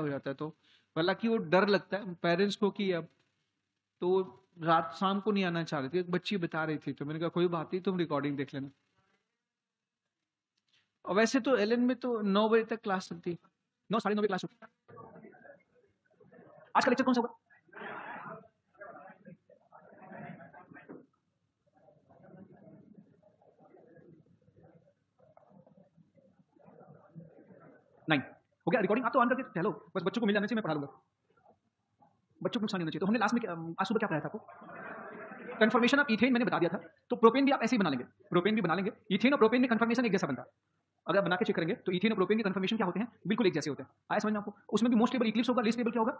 हो जाता है। तो हालांकि वो डर लगता है पेरेंट्स को कि अब तो रात शाम को नहीं आना चाह रही थी, एक बच्ची बता रही थी, तो मैंने कहा कोई बात नहीं, तुम रिकॉर्डिंग देख लेना। और वैसे तो एलन में तो 9 बजे तक क्लास चलती है, 9 साढ़े 9 बजे क्लास होती है। आज का लेक्चर कौन सा होगा? नहीं हो गया रिकॉर्डिंग, आप तो ऑन करके चलो, बस बच्चों को मिल जाना चाहिए, मैं पढ़ा लूंगा, बच्चों को नुकसान नहीं होना चाहिए। तो हमने लास्ट में आज सुबह क्या पढ़ाया था आपको? कन्फर्मेशन ऑफ इथेन मैंने बता दिया था। तो प्रोपेन भी आप ऐसे ही बना लेंगे, प्रोपेन भी बना लेंगे। इथेन और प्रोपेन में कन्फर्मेशन एक जैसा बनता है, अगर आप बना के चेक करेंगे तो इथेन और प्रोपेन के कन्फर्मेशन क्या होते हैं, बिल्कुल एक जैसे होते हैं। आया समझ में आपको? उसमें भी मोस्ट स्टेबल इक्लिप्स होगा, लीस्ट स्टेबल क्या होगा?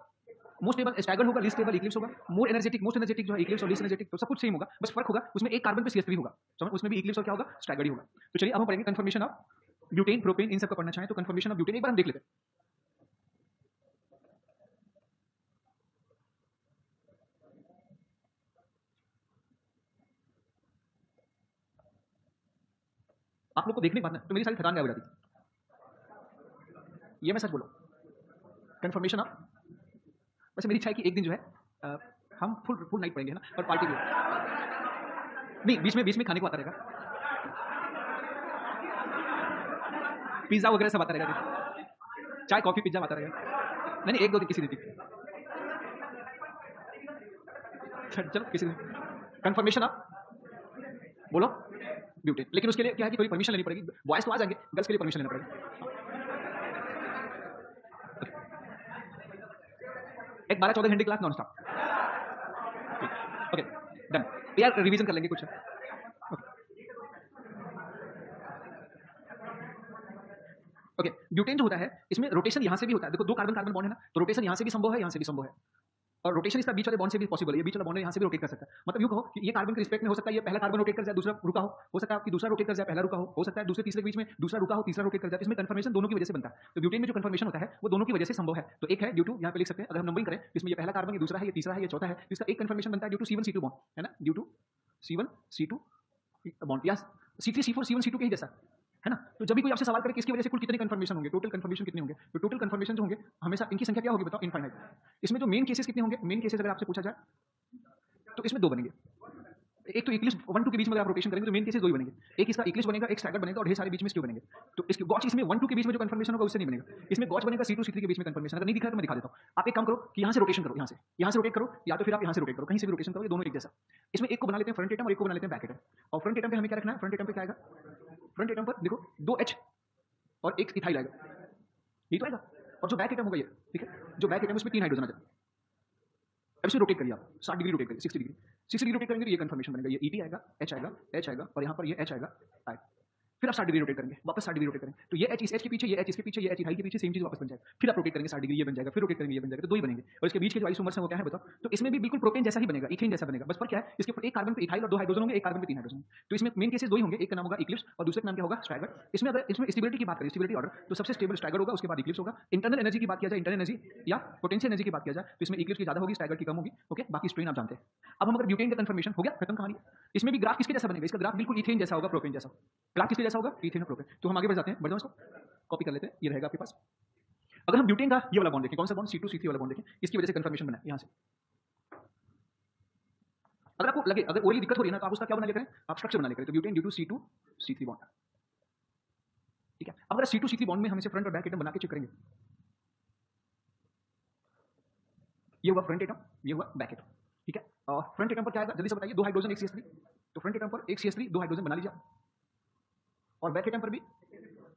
मोस्ट स्टेबल स्टैगर्ड होगा, लीस्ट स्टेबल इक्लिप्स होगा। मोर एनर्जेटिक, मोस्ट एनर्जेटिक जो है इक्लिप्स और लीस्ट एनर्जेटिक, तो सब कुछ सेम होगा, बस फर्क होगा उसमें एक कार्बन पे CH3 होगा, समझ? उसमें भी इक्लिप्स और क्या होगा, स्टैगर्ड ही होगा। तो चलिए अब हम पढ़ेंगे कन्फर्मेशन ऑफ ब्यूटेन, प्रोपेन, इन सब का पढ़ना चाहें तो कन्फर्मेशन ऑफ ब्यूटेन एक बार हम देख लेते हैं। आप लोग को देखने के बाद ना तो मेरी सारी थकान गायब हो जाती, ये मैं सच बोला। कन्फर्मेशन ऑफ, वैसे मेरी इच्छा है कि एक दिन जो है हम फुल फुल नाइट पढ़ेंगे, है ना, और पार्टी भी नहीं, बीच में खाने को आता रहेगा, पिज्जा वगैरह सब आता रहेगा, चाय कॉफी पिज्जा आता रहेगा। नहीं एक दो दिन किसी दिन, चलो किसी दिन कन्फर्मेशन ऑफ बोलो ब्यूटेन, लेकिन उसके लिए क्या है कि थोड़ी परमिशन लेनी पड़ेगी, बॉयज तो आ जाएंगे, गर्ल्स के लिए परमिशन लेना पड़ेगा। एक 12-14 घंटे class non stop, okay done. यार रिवीजन कर लेंगे कुछ, ओके। ब्यूटेन जो होता है इसमें रोटेशन यहाँ से भी होता है, देखो दो कार्बन कार्बन बॉन्ड है ना, तो रोटेशन यहाँ से भी संभव है, यहाँ से भी संभव है, और रोटेशन इसका बीच वाले बॉन्ड से भी पॉसिबल है, ये बीच वाला बॉन्ड है यहाँ से भी रोटेट कर सकता है। मतलब यूं कहो कि ये कार्बन के रिस्पेक्ट में हो सकता है ये पहला कार्बन रोटेट कर जाए दूसरा रुका हो सकता है कि दूसरा रोटेट कर जाए पहला रुका हो सकता है दूसरे तीसरे के बीच में दूसरा रुका हो तीसरा रोटेट कर जाए, इसमें कन्फर्मेशन दोनों की वजह से बनता है। तो ब्यूटेन में जो कन्फर्मेशन होता है वो दोनों की वजह से संभव है। तो एक है ड्यू टू, यहाँ पे लिख सकते हैं अगर हम नंबरिंग करें, इसमें ये पहला कार्बन, ये दूसरा है, ये तीसरा है, ये चौथा है, इसका एक कन्फर्मेशन बनता है due to C1 C2 bond, है ना, due to C1 C2 bond, या C3 C4 C1 C2 के ही जैसा, है ना। तो जब भी कोई आपसे सवाल करे कि इसकी वजह से कुल कितने कन्फर्मेशन होंगे, टोटल कन्फर्मेशन कितने होंगे, तो टोटल कन्फर्मेशन जो होंगे हमेशा इनकी संख्या क्या होगी बताओ, इनफाइनाइट। इसमें जो मेन केसेस कितने होंगे, मेन केसेस अगर आपसे पूछा जाए तो इसमें दो बनेंगे, एक तो इक्लिप्स 1-2 के बीच में अगर आप रोटेशन करेंगे तो मेन केसेस दो ही बनेंगे, एक इसका इक्लिप्स बनेगा, एक स्टैगर्ड बनेगा और ढेर सारे बीच में स्क्यू बनेंगे। तो इसके गॉच इसमें 1-2 के बीच में जो कन्फर्मेशन होगा उससे नहीं बनेगा, इसमें गॉच बनेगा C2 C3 के बीच में कन्फर्मेशन। अगर नहीं दिखा तो मैं दिखा देता हूं, आप एक काम करो कि यहां से रोटेशन करो, यहां से रोटेट करो, या तो फिर आप यहां से रोटेट करो, कहीं से भी रोटेशन करो, ये दोनों एक जैसा। इसमें एक को बना लेते हैं फ्रंट एटम और एक को बना लेते हैं बैक एटम। और फ्रंट एटम पे हमें क्या रखना है, फ्रंट एटम पे क्या आएगा, फ्रंट एटम पर देखो 2H और एक इथाइल आएगा, ये तो आएगा। और जो बैक एटम होगा ये, ठीक है, जो बैक एटम उसमें 3 हाइड्रोजन आ जाएगा। अब इसे रोटेट करिए आप 60 डिग्री रोटेट करिए, 60 डिग्री, 60 डिग्री रोटेट करेंगे तो ये कन्फर्मेशन बनेगा, ये ET आएगा, H आएगा, H आएगा, और यहाँ पर ये H आएगा, आएगा। फिर आप 60 डिग्री रोटेट करेंगे, वापस 60 डिग्री रोटेट करेंगे, तो ये H इस H के पीछे, ये H इसके पीछे, ये H इथाइल के पीछे, सेम चीज वापस बन जाएगा। फिर आप रोटेट करेंगे 60 डिग्री, ये बन जाएगा, फिर रोटेट करेंगे ये बन जाएगा, तो दो ही बनेंगे। और इसके बीच के जो आइसोमर्स हैं वो क्या है बताओ, तो इसमें भी बिल्कुल प्रोपेन जैसा ही बनेगा, इथेन जैसा बनेगा, बस फर्क क्या है, इसके ऊपर एक कार्बन पे इथाइल और 2 हाइड्रोजन होंगे, एक कार्बन पे 3 हाइड्रोजन। तो इसमें मेन केसेस दो ही होंगे, एक का नाम होगा इक्लिप्स और दूसरे का नाम क्या होगा, स्टैगर्ड। इसमें अगर इसमें स्टेबिलिटी की बात करें, स्टेबिलिटी ऑर्डर, तो सबसे स्टेबल स्टैगर्ड होगा, उसके बाद इक्लिप्स होगा। इंटरनल एनर्जी की बात किया जाए, इंटरनल एनर्जी या पोटेंशियल एनर्जी की बात किया जाए तो इसमें इक्लिप्स की ज्यादा होगी, स्टैगर्ड की कम होगी, ओके। बाकी स्ट्रेन आप जानते हैं। अब हम अगर ब्यूटेन का कन्फर्मेशन हो गया, खत्म कहानी। इसमें भी ग्राफ किसके जैसा बनेगा, इसका ग्राफ बिल्कुल इथेन जैसा होगा, प्रोपेन जैसा। ग्राफ किसके जैसा होगा, इथेन और प्रोपेन। तो हम आगे बढ़ जाते हैं, बढ़ जाओ इसको कॉपी कर लेते हैं, ये रहेगा आपके पास। अगर हम ब्यूटेन का ये वाला बॉन्ड देखें, कौन सा बॉन्ड, C2 C3 वाला बॉन्ड देखें, इसकी वजह से कन्फर्मेशन बना है यहाँ से। अगर आपको लगे अगर ओरली दिक्कत हो रही है ना तो आप उसका क्या बना लेते हैं, आप स्ट्रक्चर बना लेते हैं। तो butane due to C2 C3 bond, ठीक है। अब अगर C2 C3 बॉन्ड में हम इसे फ्रंट और बैक एटम बना के चेक करेंगे, ये हुआ फ्रंट एटम, ये हुआ बैक एटम, ठीक है। और फ्रंट एटम पर क्या आएगा जल्दी से बताइए, 2 हाइड्रोजन एक CH3, तो फ्रंट एटम पर एक CH3 2 हाइड्रोजन बना लीजिए। और बैक एटम पर भी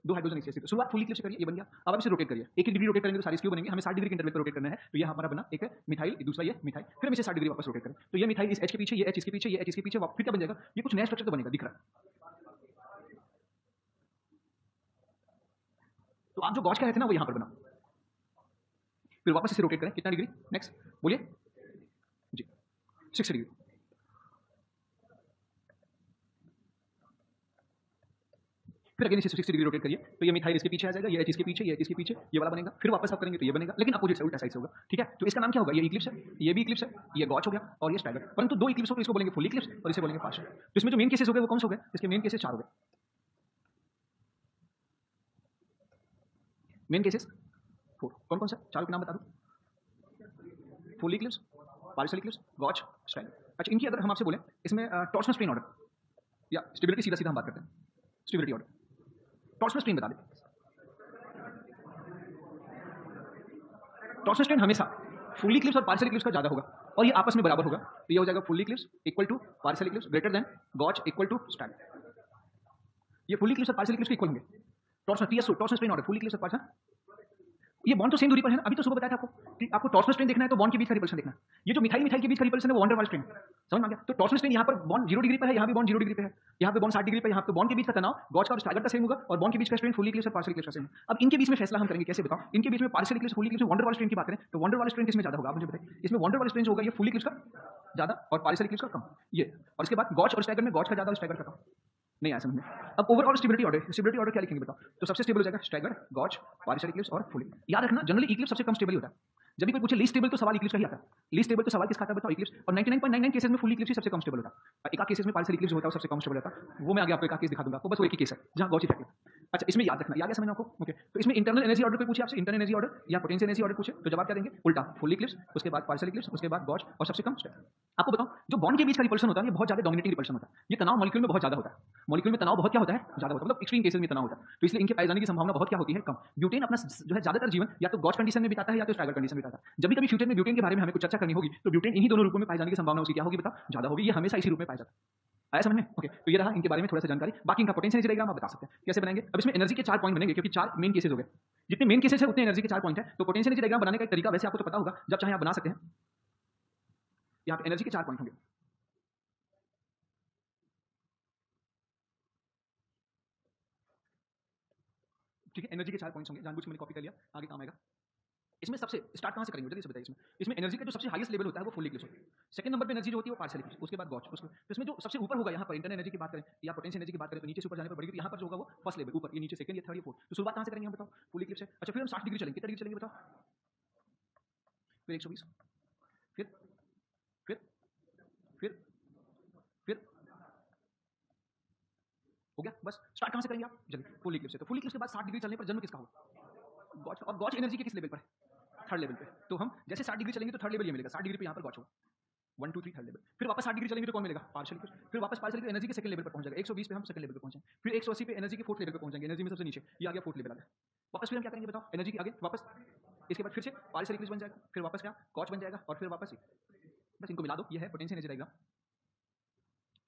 2 हाइड्रोजन एक CH3, तो शुरुआत फुल इक्लिप्स से करिए, ये बन गया। अब आप इसे रोटेट करिए, एक डिग्री रोटेट करेंगे तो सारे स्क्यू बनेंगे, हमें 60 डिग्री के इंटरवल पर रोटेट करना है। तो ये हमारा बना एक है मिथाइल, दूसरा ये मिथाइल, फिर हम इसे 60 डिग्री वापस रोटेट करें, तो ये मिथाइल इस H के पीछे, ये H इसके पीछे, ये H इसके पीछे, फिर क्या बन जाएगा, ये कुछ नया स्ट्रक्चर तो बनेगा, दिख रहा है। तो आप जो गॉच कह रहे थे ना वो यहाँ पर बना, फिर वापस इसे रोटेट करें, कितना डिग्री, नेक्स्ट बोलिए जी, 60 डिग्री। फिर अगेन इसे 60 डिग्री रोटेट करिए, तो ये मिथाइल इसके पीछे आ जाएगा, ये H इसके पीछे, ये H इसके पीछे, ये वाला बनेगा। फिर वापस आप करेंगे तो ये बनेगा, लेकिन अपोजिट से, उल्टा साइड से होगा, ठीक है। तो इसका नाम क्या होगा, ये इक्लिप्स है, ये भी इक्लिप्स है, ये गॉच हो गया और ये स्टैगर्ड। परंतु दो इक्लिप्स हो तो इसको बोलेंगे फुल इक्लिप्स और इसे बोलेंगे पार्शियल। तो इसमें जो मेन केसेस हो गए वो कौन से हो गए, इसके मेन केसेस 4 हो गए। मेन केसेस 4 कौन कौन सा चारों के नाम बता दूं? Full eclipse, partial eclipse, gauche, stagger. अच्छा, इनकी अगर हम आपसे बोलें इसमें टॉर्शनल स्ट्रेन ऑर्डर या स्टेबिलिटी, सीधा सीधा हम बात करते हैं स्टेबिलिटी ऑर्डर। टॉर्शनल स्ट्रेन बता दें। टॉर्शनल स्ट्रेन हमेशा फुल इक्लिप्स और पार्शियल इक्लिप्स का ज्यादा होगा और ये आपस में बराबर होगा, तो ये हो जाएगा full eclipse equal to partial eclipse greater than gauche equal to stagger. ये फुल इक्लिप्स और पार्शियल इक्लिप्स के इक्वल होंगे। Torsional TSO, torsional strain order, full eclipse और पार्शियल, ये बॉन्ड तो सेम दूरी पर है ना। अभी तो सुबह बताया था आपको कि आपको टॉर्शनल स्ट्रेन देखना है तो बॉन्ड के बीच का रिपल्शन देखना है। ये जो मिथाइल मिथाइल के बीच का रिपल्शन है वो वंडर वाल स्ट्रेन, समझ में आ गया? तो टॉर्शनल स्ट्रेन यहाँ पर बॉन्ड 0 डिग्री पर है, यहाँ भी बॉन्ड 0 डिग्री पे है, यहाँ पे बॉन्ड 60 डिग्री पे, यहाँ पे बॉन्ड के बीच का तनाव गॉच का और स्टैगर का सेम होगा और बॉन्ड के बीच का स्ट्रेन फुल इक्लिप्स और पार्शियल इक्लिप्स का सेम। अब इनके बीच में फैसला हम करेंगे कैसे, बताओ? इनके बीच में partial Eclipse full Eclipse wonder वाल स्ट्रेन की बात करें तो वंडर वाल स्ट्रेन किसमें ज्यादा होगा आप मुझे बताइए? इसमें वंडर वाल स्ट्रेन होगा ये फुल इक्लिप्स का ज्यादा और पार्शियल इक्लिप्स का कम, ये। और उसके बाद गॉच और स्टैगर में गॉच का ज्यादा और स्टैगर का कम। नहीं आया समझ में? अब overall stability order, stability order क्या लिखेंगे बताओ? तो सबसे स्टेबल हो जाएगा स्टैगर, गॉच, पार्शियल इक्लिप्स और फुल। याद रखना जनरली इक्लिप्स सबसे कम स्टेबल होता है। जब भी कोई पूछे लीस्ट स्टेबल तो सवाल इक्लिप्स का ही आता है। लीस्ट स्टेबल तो सवाल किसका आता है बताओ? इक्लिप्स। और 99.99 केसेस में फुल इक्लिप्स ही सबसे कम स्टेबल होता है। एक केसेस में पार्शियल इक्लिप्स होता है सबसे कम स्टेबल होता है, वो मैं आगे आपको एक केस दिखा दूंगा आपको, बस वो एक ही केस है जहां गॉच इफेक्ट है। अच्छा, इसमें याद रखना, याद है समझना आपको? ओके, तो इसमें इंटरनल एनर्जी ऑर्डर पे पूछे आपसे, इंटरनल एनर्जी ऑर्डर या पोटेंशियल एनर्जी ऑर्डर पूछे तो जवाब क्या देंगे? उल्टा, फुल इक्लिप्स, उसके बाद पार्शियल इक्लिप्स, उसके बाद गॉच और सबसे कम स्टैगर। आपको बताओ जो बॉन्ड के बीच का रिपल्शन होता है ये बहुत ज्यादा डोमिनेटिंग रिपल्शन होता है। ये तनाव मॉलिक्यूल में बहुत ज्यादा होता है। मॉलिक्यूल में तनाव बहुत क्या होता है? ज्यादा होता है, मतलब एक्सट्रीम केसेस में तनाव होता है, तो इसलिए इनके पाए जाने की संभावना बहुत क्या होती है? कम। ब्यूटेन अपना जो है ज्यादातर जीवन या तो गॉच कंडीशन में बिताता है या तो स्टैगर कंडीशन में बिताता है। जब भी कभी फ्यूचर में ब्यूटेन के बारे में हमें कुछ चर्चा करनी होगी तो ब्यूटेन इन्हीं दोनों रूपों में पाए जाने की संभावना उसकी क्या होगी बताओ? ज्यादा होगी। ये हमेशा इसी रूप में पाया जाता है। आया समझ में? ओके, तो ये रहा इनके बारे में थोड़ा सा जानकारी। बाकी इनका पोटेंशियल एनर्जी डायग्राम आप बता सकते हैं कैसे बनाएंगे। अब इसमें एनर्जी के 4 पॉइंट बनेंगे क्योंकि 4 मेन केसेस हो गए। जितने मेन केसेस है उतने एनर्जी के 4 पॉइंट है। तो पोटेंशियल एनर्जी डायग्राम बनाने का एक तरीका वैसे आपको तो पता होगा, जब चाहे आप बना सकते हैं। यहाँ पे एनर्जी के 4 पॉइंट होंगे। ठीक है, एनर्जी के 4 पॉइंट्स होंगे, जानबूझ के मैंने कॉपी कर लिया, आगे काम आएगा। इसमें सबसे स्टार्ट कहां से करेंगे जल्दी से बताइए। इसमें एनर्जी का जो सबसे हाईएस्ट लेवल होता है वो फुल इक्लिप्स होता है। सेकंड नंबर पे एनर्जी जो होती है वो पार्शियल इक्लिप्स, उसके बाद गॉच, उसके तो इसमें जो सबसे ऊपर होगा यहाँ पर इंटरनल एनर्जी की बात करें या पोटेंशियल एनर्जी की बात करें तो नीचे से ऊपर जाने पर बढ़ेगी। यहाँ पर जो होगा वो फर्स्ट लेवल ऊपर, ये नीचे सेकंड या थर्ड या फोर्थ। तो शुरुआत कहां से करेंगे हम बताओ? फुल इक्लिप्स है। अच्छा, फिर हम 60 डिग्री चलेंगे, कितना डिग्री चलेंगे बताओ? फिर 120, फिर फिर फिर फिर हो गया बस। स्टार्ट कहां से करेंगे आप? जल्दी फुल इक्लिप्स से। तो फुल इक्लिप्स के बाद 60 डिग्री चलने पर जन्म किसका होगा? गॉच। और गॉच एनर्जी के किस लेवल पर है? थर्ड लेवल पे। तो हम जैसे 60 डिग्री चलेंगे तो थर्ड लेवल ये मिलेगा, 60 डिग्री पे यहाँ पर गॉच होगा 1 2 3 थर्ड लेवल। फिर वापस 60 डिग्री चलेंगे तो कौन मिलेगा? Partial Eclipse. फिर वापस पार्शियल एनर्जी के सेकंड लेवल पर पहुंच जाएगा, 120 पे हम सेकंड लेवल पे पहुंचे। फिर 180 पे एनर्जी के फोर्थ लेवल पे पहुंच जाएंगे, एनर्जी में सबसे नीचे ये आ गया फोर्थ लेवल आ गया। वापस फिर हम क्या करेंगे बताओ? एनर्जी के आगे वापस, इसके बाद फिर से पार्शियल इक्लिप्स बन जाएगा, फिर वापस क्या? गॉच बन जाएगा और फिर वापस बस इनको मिला दो, ये है पोटेंशियल एनर्जी डायग्राम।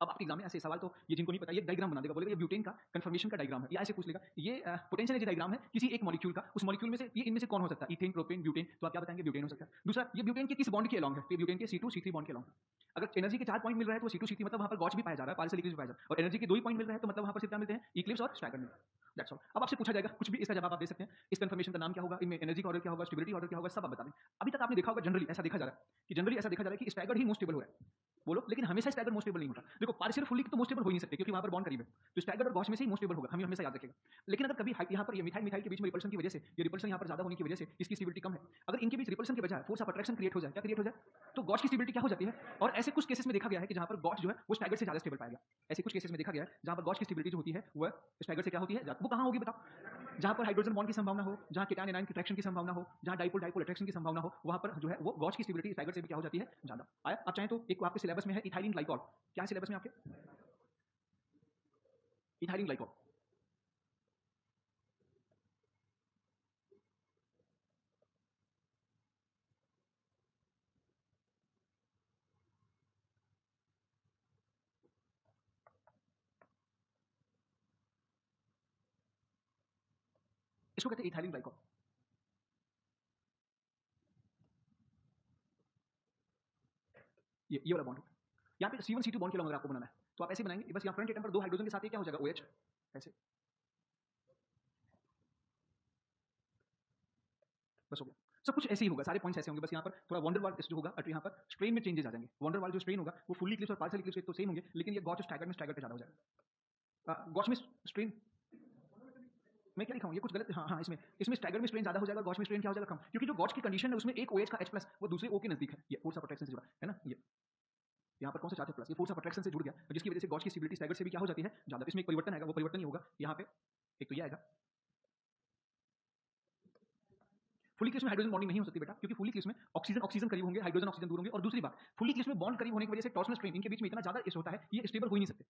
अब आपके एग्जाम में ऐसे सवाल तो ये जिनको नहीं पता ये डायग्राम बना देगा, बोलेगा ये ब्यूटेन का कंफर्मेशन का डायग्राम है, या ऐसे पूछ लेगा ये पोटेंशियल एनर्जी डायग्राम है किसी एक मॉलिक्यूल का, उस मॉलिक्यूल में से ये इनमें से कौन हो सकता है? Ethane, propane, butane. तो आप क्या बताएंगे? ब्यूटेन हो सकता है। दूसरा, ये ब्यूटेन के किस बॉन्ड के अलॉन्ग है? तो ब्यूटेन के C2 C3 बॉन्ड के अलॉन्ग। अगर एनर्जी के 4 पॉइंट मिल रहा है तो C2 C3 मतलब वहां पर गॉच भी पाया जा रहा है, पार्शियल इक्लिप्स भी पाया जा रहा है। और एनर्जी के 2 ही पॉइंट मिल रहा है तो मतलब वहां पर सिर्फ क्या मिलते हैं? इक्लिप्स और स्टैगर मिलते हैं। That's all. अब आपसे पूछा जाएगा कुछ भी, इसका जवाब आप दे सकते हैं। इस कंफर्मेशन का नाम क्या होगा? इनमें एनर्जी का ऑर्डर क्या होगा? स्टेबिलिटी ऑर्डर क्या होगा? सब आप बता दें। अभी तक आपने देखा होगा जनरली ऐसा देखा जा रहा है कि जनरली ऐसा देखा जा रहा है कि स्टैगर ही मोस्ट स्टेबल हो रहा है। बोलो, लेकिन हमेशा स्टैगर मोस्ट स्टेबल नहीं होता। देखो पार्शियल फुल तो मोस्ट स्टेबल हो ही नहीं सकते क्योंकि वहां पर बॉन्ड करीब है, तो स्टैगर और गॉच में से ही मोस्ट स्टेबल होगा, हम हमेशा याद रखेगा। लेकिन अगर कभी यहाँ पर ये मिथाइल मिथाइल के बीच में रिपल्शन की वजह से, ये रिपल्शन यहाँ पर ज्यादा होने की वजह से इसकी स्टेबिलिटी कम है, अगर इनके बीच रिपल्शन के बजाय फोर्स ऑफ अट्रैक्शन क्रिएट हो जाए, क्या क्रिएट हो जाए? तो गॉच की स्टेबिलिटी क्या हो जाती है? और ऐसे कुछ केसेस में देखा गया है कि जहां पर गॉच जो है वो स्टैगर से ज्यादा स्टेबल पाया गया। ऐसे कुछ केसेस में देखा गया है जहां पर गॉच की स्टेबिलिटी जो होती है वो स्टैगर से क्या होती है? वो कहां होगी बताओ? जहां पर हाइड्रोजन बॉन्ड की संभावना हो, जहां केटायन एनायन की अट्रैक्शन की संभावना हो, जहां डाइपोल डाइपोल अट्रैक्शन की संभावना हो, वहां पर जो है वो गॉच की स्टेबिलिटी स्टैगर से भी क्या हो जाती है? ज्यादा। आया? आप चाहें तो एक आपके सिलेबस में है इथाइलिन ग्लाइकॉल। क्या सिलेबस में आपके? Ethylene glycol. इसको कहते हैं इथाइलिन ग्लाइकॉल। ये वाला बॉन्ड होगा। यहाँ पे C1 C2 बॉन्ड के लॉन्ग अगर आपको बनाना है तो आप ऐसे बनाएंगे, बस यहाँ फ्रंट एटम पर 2 हाइड्रोजन के साथ ये क्या हो जाएगा? OH। ऐसे बस हो गया। सब कुछ ऐसे ही होगा, सारे पॉइंट्स ऐसे होंगे, बस यहाँ पर थोड़ा वंडरवाल जो होगा यहाँ पर स्ट्रेन में चेंजेस आ जाएंगे। वंडरवाल जो स्ट्रेन होगा वो फुल्ली इक्लिप्स और पार्शियल इक्लिप्स तो सेम होंगे, लेकिन ये गॉच स्टैगर में स्टैगर पे ज्यादा हो जाएगा। गॉच में स्ट्रेन मैं क्या लिखा हूँ? ये कुछ गलत, हाँ हाँ, इसमें स्टैगर में स्ट्रेन ज्यादा हो जाएगा, गॉच में स्ट्रेन क्या हो जाएगा? कम, क्योंकि जो गॉच की कंडीशन है उसमें एक OH का H+ वो दूसरे O के नजदीक है, ये फोर्स ऑफ अट्रैक्शन से जुड़ा है ना। ये यहाँ पर कौन सा चार्ज प्लस, ये फोर्स ऑफ अट्रैक्शन से जुड़ गया, जिसकी वजह से गॉच की स्टेबिलिटी स्टैगर से भी क्या हो जाती है? ज्यादा। इसमें एक परिवर्तन आएगा, वो परिवर्तन नहीं होगा यहाँ पे। एक तो ये आएगा, फुली क्लिप्स में हाइड्रोजन बॉन्डिंग नहीं हो सकती बेटा, क्योंकि फुली क्लिप्स में ऑक्सीजन करीब होंगे, हाइड्रोजन ऑक्सीजन दूर होंगे। और दूसरी बात, फुली क्लिप्स में बॉन्ड करीब होने की वजह से टॉर्सनल स्ट्रेन इनके बीच में इतना ज्यादा होता है कि ये स्टेबल हो ही नहीं सकते।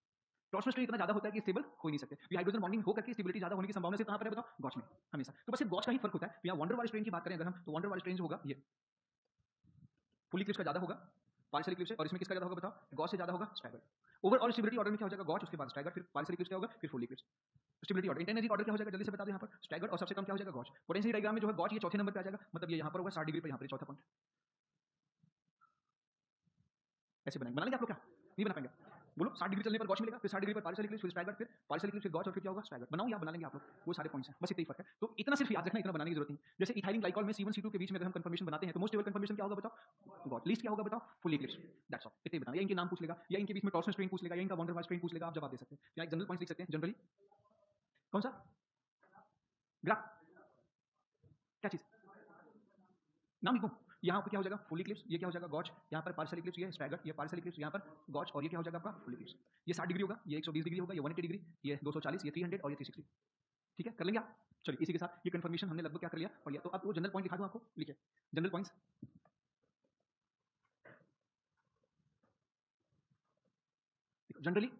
टॉर्सनल स्ट्रेन इतना ज्यादा होता है कि स्टेबल हो ही नहीं सकते। ये हाइड्रोजन बॉन्डिंग होकर के स्टेबिलिटी ज्यादा होने की संभावना से कहां पर है बताओ? गॉच में हमेशा। तो बस ये गॉच का ही फर्क होता है। यहाँ वंडर वाल स्ट्रेन की बात करें अगर हम, तो वंडर वाल स्ट्रेन जो होगा ये फुली क्लिप्स का ज्यादा होगा पार्शियल क्लिप्स से, और इसमें किसका ज्यादा होगा बताओ? गॉच से ज्यादा होगा स्टैगर्ड। ओवरऑल स्टेबिलिटी ऑर्डर में क्या हो जाएगा? गॉच, उसके बाद स्टैगर्ड, फिर पार्शियल क्लिप्स क्या होगा, फिर fully clips. Stability order, intensity order क्या हो जाएगा जल्दी से बता दो यहाँ पर? स्टैगर्ड, और सबसे कम क्या हो जाएगा? गॉच। पोटेंशियल डायग्राम में जो है गॉच ये चौथे नंबर पे आ जाएगा, मतलब ये यहाँ पर होगा 60 डिग्री पर, यहाँ पर चौथा पॉइंट। ऐसे बनाएंगे, बना लेंगे आप लोग क्या? नहीं बना पाएंगे? बोलो 60 डिग्री चलने पर गॉच मिलेगा, फिर 60 डिग्री पर पार्शियल क्लिप्स, फिर स्टैगर्ड, फिर पार्शियल क्लिप्स, फिर गॉच, और फिर क्या होगा? स्टैगर्ड। बनाऊं या बना लेंगे आप लोग? वो सारे पॉइंट्स हैं, बस इतना ही फर्क है। तो इतना सिर्फ याद रखना, इतना बनाने की जरूरत नहीं। जैसे इथाइलिन ग्लाइकॉल में C1 C2 के बीच में अगर हम कंफर्मेशन बनाते हैं तो मोस्ट स्टेबल कंफर्मेशन क्या होगा बताओ? गॉच। लीस्ट क्या होगा बताओ? Fully clips. दैट्स ऑल, इतना ही बताना। या इनके नाम पूछ लेगा, या इनके बीच में टॉर्सनल स्ट्रेन पूछ लेगा, या इनका वंडर वाल स्ट्रेन पूछ लेगा, आप जवाब दे सकते हैं। या एक जनरल पॉइंट्स लिख सकते हैं जनरली। कौन सा ग्राफ? क्या चीज? नाम लिखूं? यहाँ पर क्या हो जाएगा? फुली क्लिप्स, ये क्या हो जाएगा? गॉच। यहाँ पर पार्शियल क्लिप्स, ये स्टैगर्ड, ये पार्शियल क्लिप्स, यहाँ पर गॉच, और ये क्या हो जाएगा आपका? Fully clips. ये 60 डिग्री होगा, ये 120 डिग्री होगा, ये 180 डिग्री, ये 240, ये 300 और ये 360। ठीक है, कर लेंगे आप? चलिए, इसी के साथ ये कंफर्मेशन हमने लगभग क्या कर लिया, और लिया। तो अब वो जनरल पॉइंट दिखा दूं आपको, लिखिए general points. Generally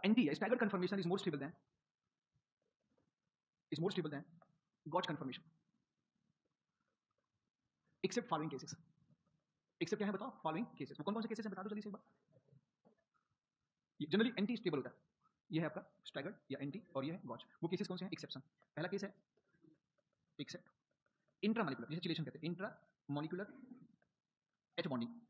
NT staggered conformation is more stable than gauge conformation except following cases। Except क्या है बताओ? Following cases. कौन कौन से केसेस हैं बता दो जल्दी से एक बार। जनरली एंटी स्टेबल होता है, ये है आपका स्टैगर्ड या एंटी, और ये है गॉच। वो केसेस कौन से हैं? एक्सेप्शन। पहला केस है एक्सेप्ट इंट्रामॉलिक्यूलर, जिसे चिलेशन कहते हैं, इंट्रामॉलिक्यूलर एच बॉन्डिंग,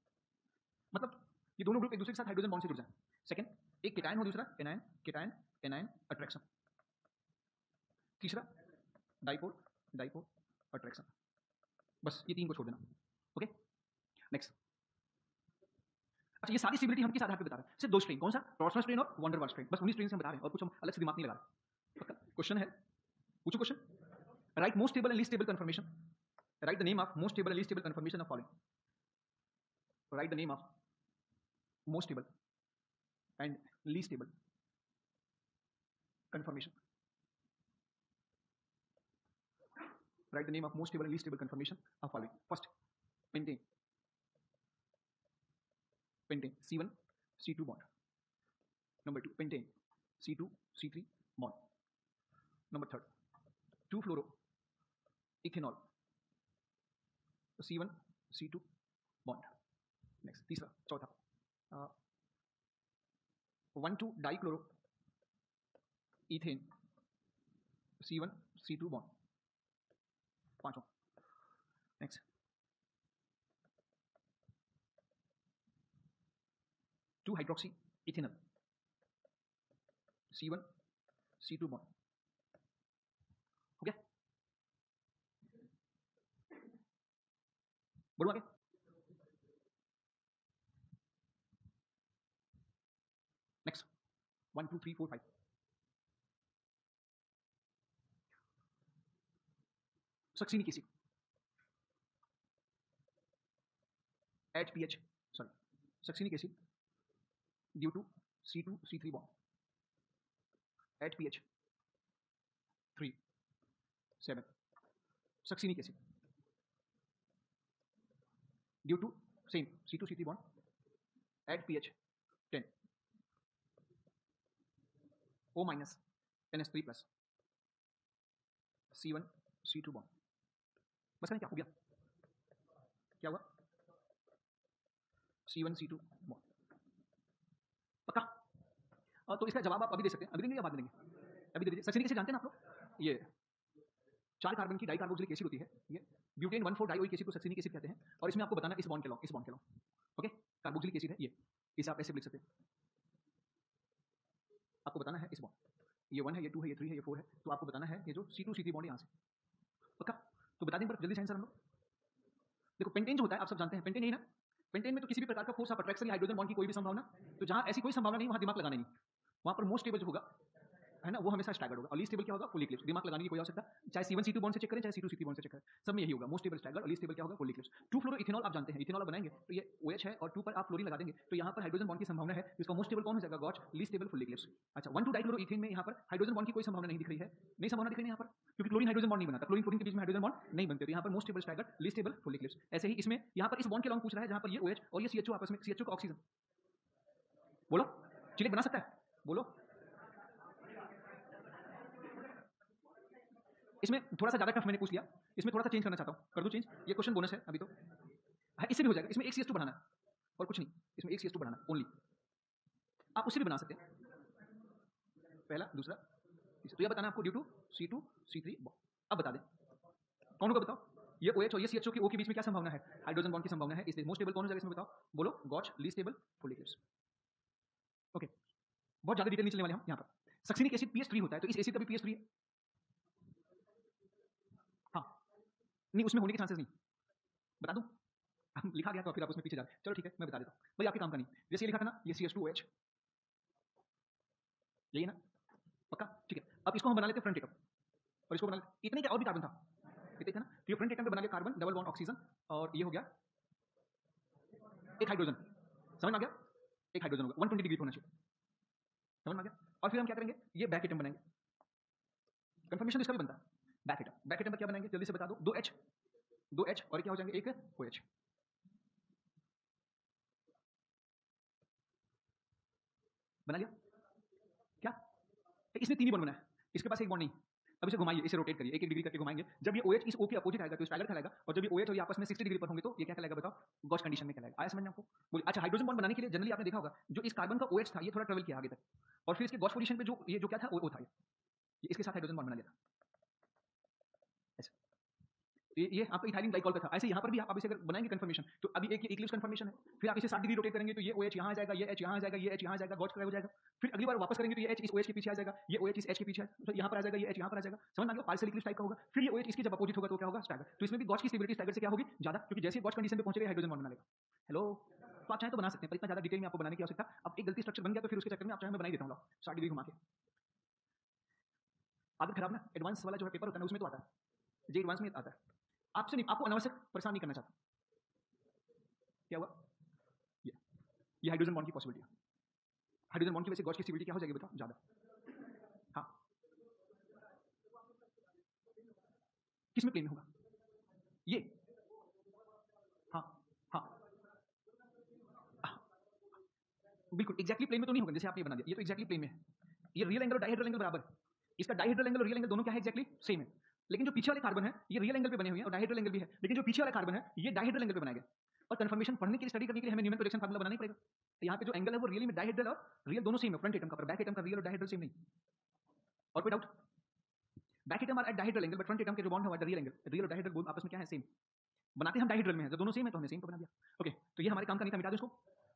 मतलब ये दोनों ग्रुप एक दूसरे के साथ हाइड्रोजन बॉन्ड से जुड़ जाए। सेकंड, एक केटायन हो, दूसरा एनायन, केटायन एनायन अट्रैक्शन। तीसरा डाइपोल डाइपोल अट्रैक्शन। बस ये तीन को छोड़ देना। Okay, next. अच्छा, ये सारी स्टेबिलिटी हम किस आधार पे बता रहे हैं? सिर्फ दो स्ट्रेन, कौन सा? टॉर्सनल स्ट्रेन और वंडर वाल स्ट्रेन, बस उन्हीं स्ट्रेन से हम बता रहे हैं, और कुछ हम अलग से दिमाग नहीं लगा रहे। पक्का? क्वेश्चन है, पूछो question. Right most stable and least stable confirmation. Right the name of most stable and least stable confirmation of following. Right the name of most stable and least stable confirmation. Write the name of most stable and least stable conformation of following. First, pentane. Pentane, C1, C2 bond. Number 2, pentane, C2, C3 bond. Number 3, 2-fluoroethanol, C1, C2 bond. Next, तीसरा, चौथा, 1,2-dichloroethane, C1, C2 bond. पांचों। Next, 2-hydroxyethanol, C1, C2 bond. हो गया? बोलो आगे। Next, 1, 2, 3, 4, 5। Succinic acid, HPH, sorry, succinic acid due to C2, C3 bond, HPH 3, 7, succinic acid due to same C2, C3 bond, HPH 10, O- NH3+, C1, C2 bond. बस क्या हो गया? क्या हुआ? C1, C2 bond. पक्का? तो इसका जवाब आप अभी दे सकते हैं। अभी देंगे या बाद में देंगे? अभी दे दीजिए। सक्सीनिक एसिड जानते हैं ना आप लोग? ये 4 कार्बन की डाइकार्बोक्सिलिक एसिड होती है, ये ब्यूटेन 1,4-डाइओइक एसिड को सक्सीनिक एसिड कहते हैं, और इसमें आपको बताना इस बॉन्ड के लॉ, इस बॉन्ड के लॉ। ओके, कार्बोक्सिलिक एसिड है ये, इसे आप ऐसे लिख सकते हैं। आपको बताना है इस बॉन्ड, ये 1 है, ये 2 है, ये 3 है, ये 4 है, तो आपको बताना है ये जो C2, C3 बॉन्ड है यहाँ से। पक्का? तो बता दें पर जल्दी से आंसर हम लोग। देखो, पेंटेन जो होता है आप सब जानते हैं, पेंटेन नहीं ना? पेंटेन में तो किसी भी प्रकार का फोर्स ऑफ अट्रैक्शन या हाइड्रोजन बॉन्ड की कोई भी संभावना, तो जहां ऐसी कोई संभावना नहीं वहां दिमाग लगाना नहीं, वहां पर मोस्ट स्टेबल जो होगा है ना, वो हमेशा स्टैगर्ड होगा। और लीस्ट स्टेबल क्या होगा? Fully Eclipse. दिमाग लगाने की कोई आवश्यकता, चाहे C1 C2 बॉन्ड से चेक करें, चाहे C2 C3 बॉन्ड से चेक करें, सब में यही होगा। मोस्ट स्टेबल स्टैगर्ड और लीस्ट स्टेबल क्या होगा? Fully Eclipse. 2 फ्लोरो इथेनॉल आप जानते हैं, इथेनॉल आप बनाएंगे तो ये OH है और 2 पर आप फ्लोरीन लगा देंगे तो यहाँ पर हाइड्रोजन बॉन्ड की संभावना है, इसका मोस्ट स्टेबल कौन हो जाएगा? गॉच, लीस्ट स्टेबल, फुली इक्लिप्स। अच्छा, 1,2 डाइक्लोरोइथेन में यहाँ पर हाइड्रोजन बॉन्ड की कोई संभावना नहीं दिख रही है, नहीं संभावना दिख रही है यहाँ पर, क्योंकि क्लोरीन हाइड्रोजन बॉन्ड नहीं बनाता, क्लोरीन फ्लोरीन के बीच में हाइड्रोजन बॉन्ड नहीं बनते, तो यहाँ पर most stable staggered, least stable, fully Eclipse. ऐसे ही इसमें यहाँ पर इस बॉन्ड के लॉन्ग पूछ रहा है जहाँ पर ये OH और ये CHO आपस में, CHO का ऑक्सीजन, बोलो चिलिक बना सकता है? बोलो। इसमें थोड़ा सा ज्यादा टफ मैंने पूछ लिया, इसमें थोड़ा सा चेंज करना चाहता हूँ, कर दूं चेंज? ये क्वेश्चन बोनस है अभी तो, हाँ इससे भी हो जाएगा। इसमें एक CS2 बढ़ाना है और कुछ नहीं, इसमें एक CS2 बढ़ाना ओनली, आप उससे भी बना सकते हैं, पहला दूसरा तीसरा। तो यह बताना आपको due to C2 C3 bond. अब बता दें कौन होगा बताओ? ये OH और ये CHO की O के बीच में क्या संभावना है? हाइड्रोजन बॉन्ड की संभावना है, इसलिए मोस्ट स्टेबल कौन हो जाएगा इसमें बताओ? बोलो। Gauche, least stable, fully eclipse. Okay, बहुत ज्यादा डिटेल नहीं चलने वाले हम यहाँ पर। सक्सिनिक एसिड pH 3 होता है, तो इस एसिड का भी pH 3 है। हाँ, नहीं उसमें होने के चांसेस नहीं, बता दूं? हम लिखा गया तो फिर आप उसमें पीछे जा रहे हैं। चलो ठीक है, मैं बता देता हूँ भाई, आपके काम का नहीं। जैसे ये लिखा था ना, ये CH2OH, यही है ना? पक्का? ठीक है, अब इसको हम बना लेते हैं फ्रंट एटम और इसको बना लेते, इतने क्या और भी कार्बन था, इतने थे ना, तो ये फ्रंट एटम पे बना लिया कार्बन, डबल बॉन्ड ऑक्सीजन, और ये हो गया एक हाइड्रोजन, समझ में आ गया? एक हाइड्रोजन होगा, 120 डिग्री होना चाहिए, समझ में आ गया? और फिर हम क्या करेंगे? ये बैक एटम बनाएंगे, कंफर्मेशन इसका भी बनता है। बैक एटम, बैक एटम पर क्या बनाएंगे जल्दी से बता दो? 2H और क्या हो जाएंगे? एक OH, बना लिया क्या? इसने 3 ही बॉन्ड बनाया, इसके पास एक बॉन्ड नहीं। अब इसे घुमाइए, इसे रोटेट करिए, एक एक डिग्री करके घुमाएंगे। जब ये OH इस O के अपोजिट आएगा तो स्टैगर्ड कहलाएगा, और जब ये OH और ये आपस में 60 डिग्री पर होंगे तो ये क्या कहलाएगा बताओ? गॉच कंडीशन में कहलाएगा। आया समझ में आपको? बोलिए। अच्छा, हाइड्रोजन बॉन्ड बनाने के लिए जनरली आपने देखा होगा, जो इस कार्बन का OH था ये थोड़ा ट्रेवल किया आगे तक, और फिर इसके गॉच पोजीशन पे जो क्या था वो था, ये इसके साथ हाइड्रोजन बॉन्ड बना लिया था। ये आपका इथाइलिन ग्लाइकॉल का था। ऐसे यहाँ पर भी आप इसे अगर बनाएंगे कंफर्मेशन, तो अभी एक इक्लिप्स कंफर्मेशन है, फिर आप इसे 60 डिग्री रोटेट करेंगे तो ये OH यहाँ आ जाएगा, ये H यहाँ आ जाएगा, ये H यहाँ आ जाएगा, गॉच हो जाएगा। फिर अगली बार वापस करेंगे तो ये H इस OH के पीछे आ जाएगा, ये OH इस H के पीछे यहाँ पर आ जाएगा, ये H यहाँ पर आ जाएगा। समझ में आ गया? पार्शियल इक्लिप्स टाइप का होगा। फिर ये OH इसकी जब अपोजिट होगा तो क्या होगा? स्टैगर्ड। तो इसमें भी गॉच की स्टेबिलिटी स्टैगर्ड से क्या होगी? ज्यादा, क्योंकि जैसे गॉच कंडीशन पे पहुंचेगा हाइड्रोजन बॉन्ड बना लेगा। हेलो, तो आप चाहें तो बना सकते हैं, पर इतना ज्यादा डिटेल में आपको बनाने की आवश्यकता। अब एक गलती स्ट्रक्चर बन गया तो फिर उसके चक्कर में आप चाहे मैं बना ही देता हूँ, 60 डिग्री घुमा के। आदत खराब ना, एडवांस वाला जो है पेपर होता है उसमें तो आता है, जो एडवांस में आता है। आपसे नहीं, आपको अनावश्यक परेशान नहीं करना चाहता। क्या हुआ? ये हाइड्रोजन बॉन्ड की पॉसिबिलिटी है। हाइड्रोजन बॉन्ड की वजह से गॉच की स्टेबिलिटी क्या हो जाएगी बताओ? ज्यादा। हाँ, किस में प्लेन में होगा? ये, हाँ हाँ हाँ, बिल्कुल एग्जैक्टली प्लेन में तो नहीं होगा जैसे आपने बना दिया, ये तो एग्जैक्टली प्लेन में है। ये रियल एंगल और डायहेड्रल एंगल बराबर है, इसका डायहेड्रल एंगल और रियल एंगल दोनों क्या है? एग्जैक्टली सेम है। लेकिन जो पीछे वाले कार्बन है ये रियल एंगल पे बने हुए हैं और डायहेड्रल एंगल भी है, लेकिन जो पीछे वाला कार्बन है ये डायहेड्रल एंगल पे बनाया गया। और कंफर्मेशन पढ़ने के लिए, स्टडी करने के लिए हमें न्यूमन प्रोजेक्शन फार्मूला बनाना ही पड़ेगा। तो यहाँ पे जो एंगल है वो रियल में डायहेड्रल और रियल दोनों सेम है, फ्रंट एटम का, पर बैक एटम का रियल और डायहेड्रल सेम नहीं। और कोई doubt? Back atom are at dihedral angle, but front atom के जो बॉन्ड है रियल एंगल, रियल और डायहेड्रल बोथ आपस में क्या है? सेम। बनाते हम डायहेड्रल में है, जब दोनों सेम है तो हमने सेम को बना दिया। ओके, तो ये हमारे काम का नहीं था, मिटा दो इसको।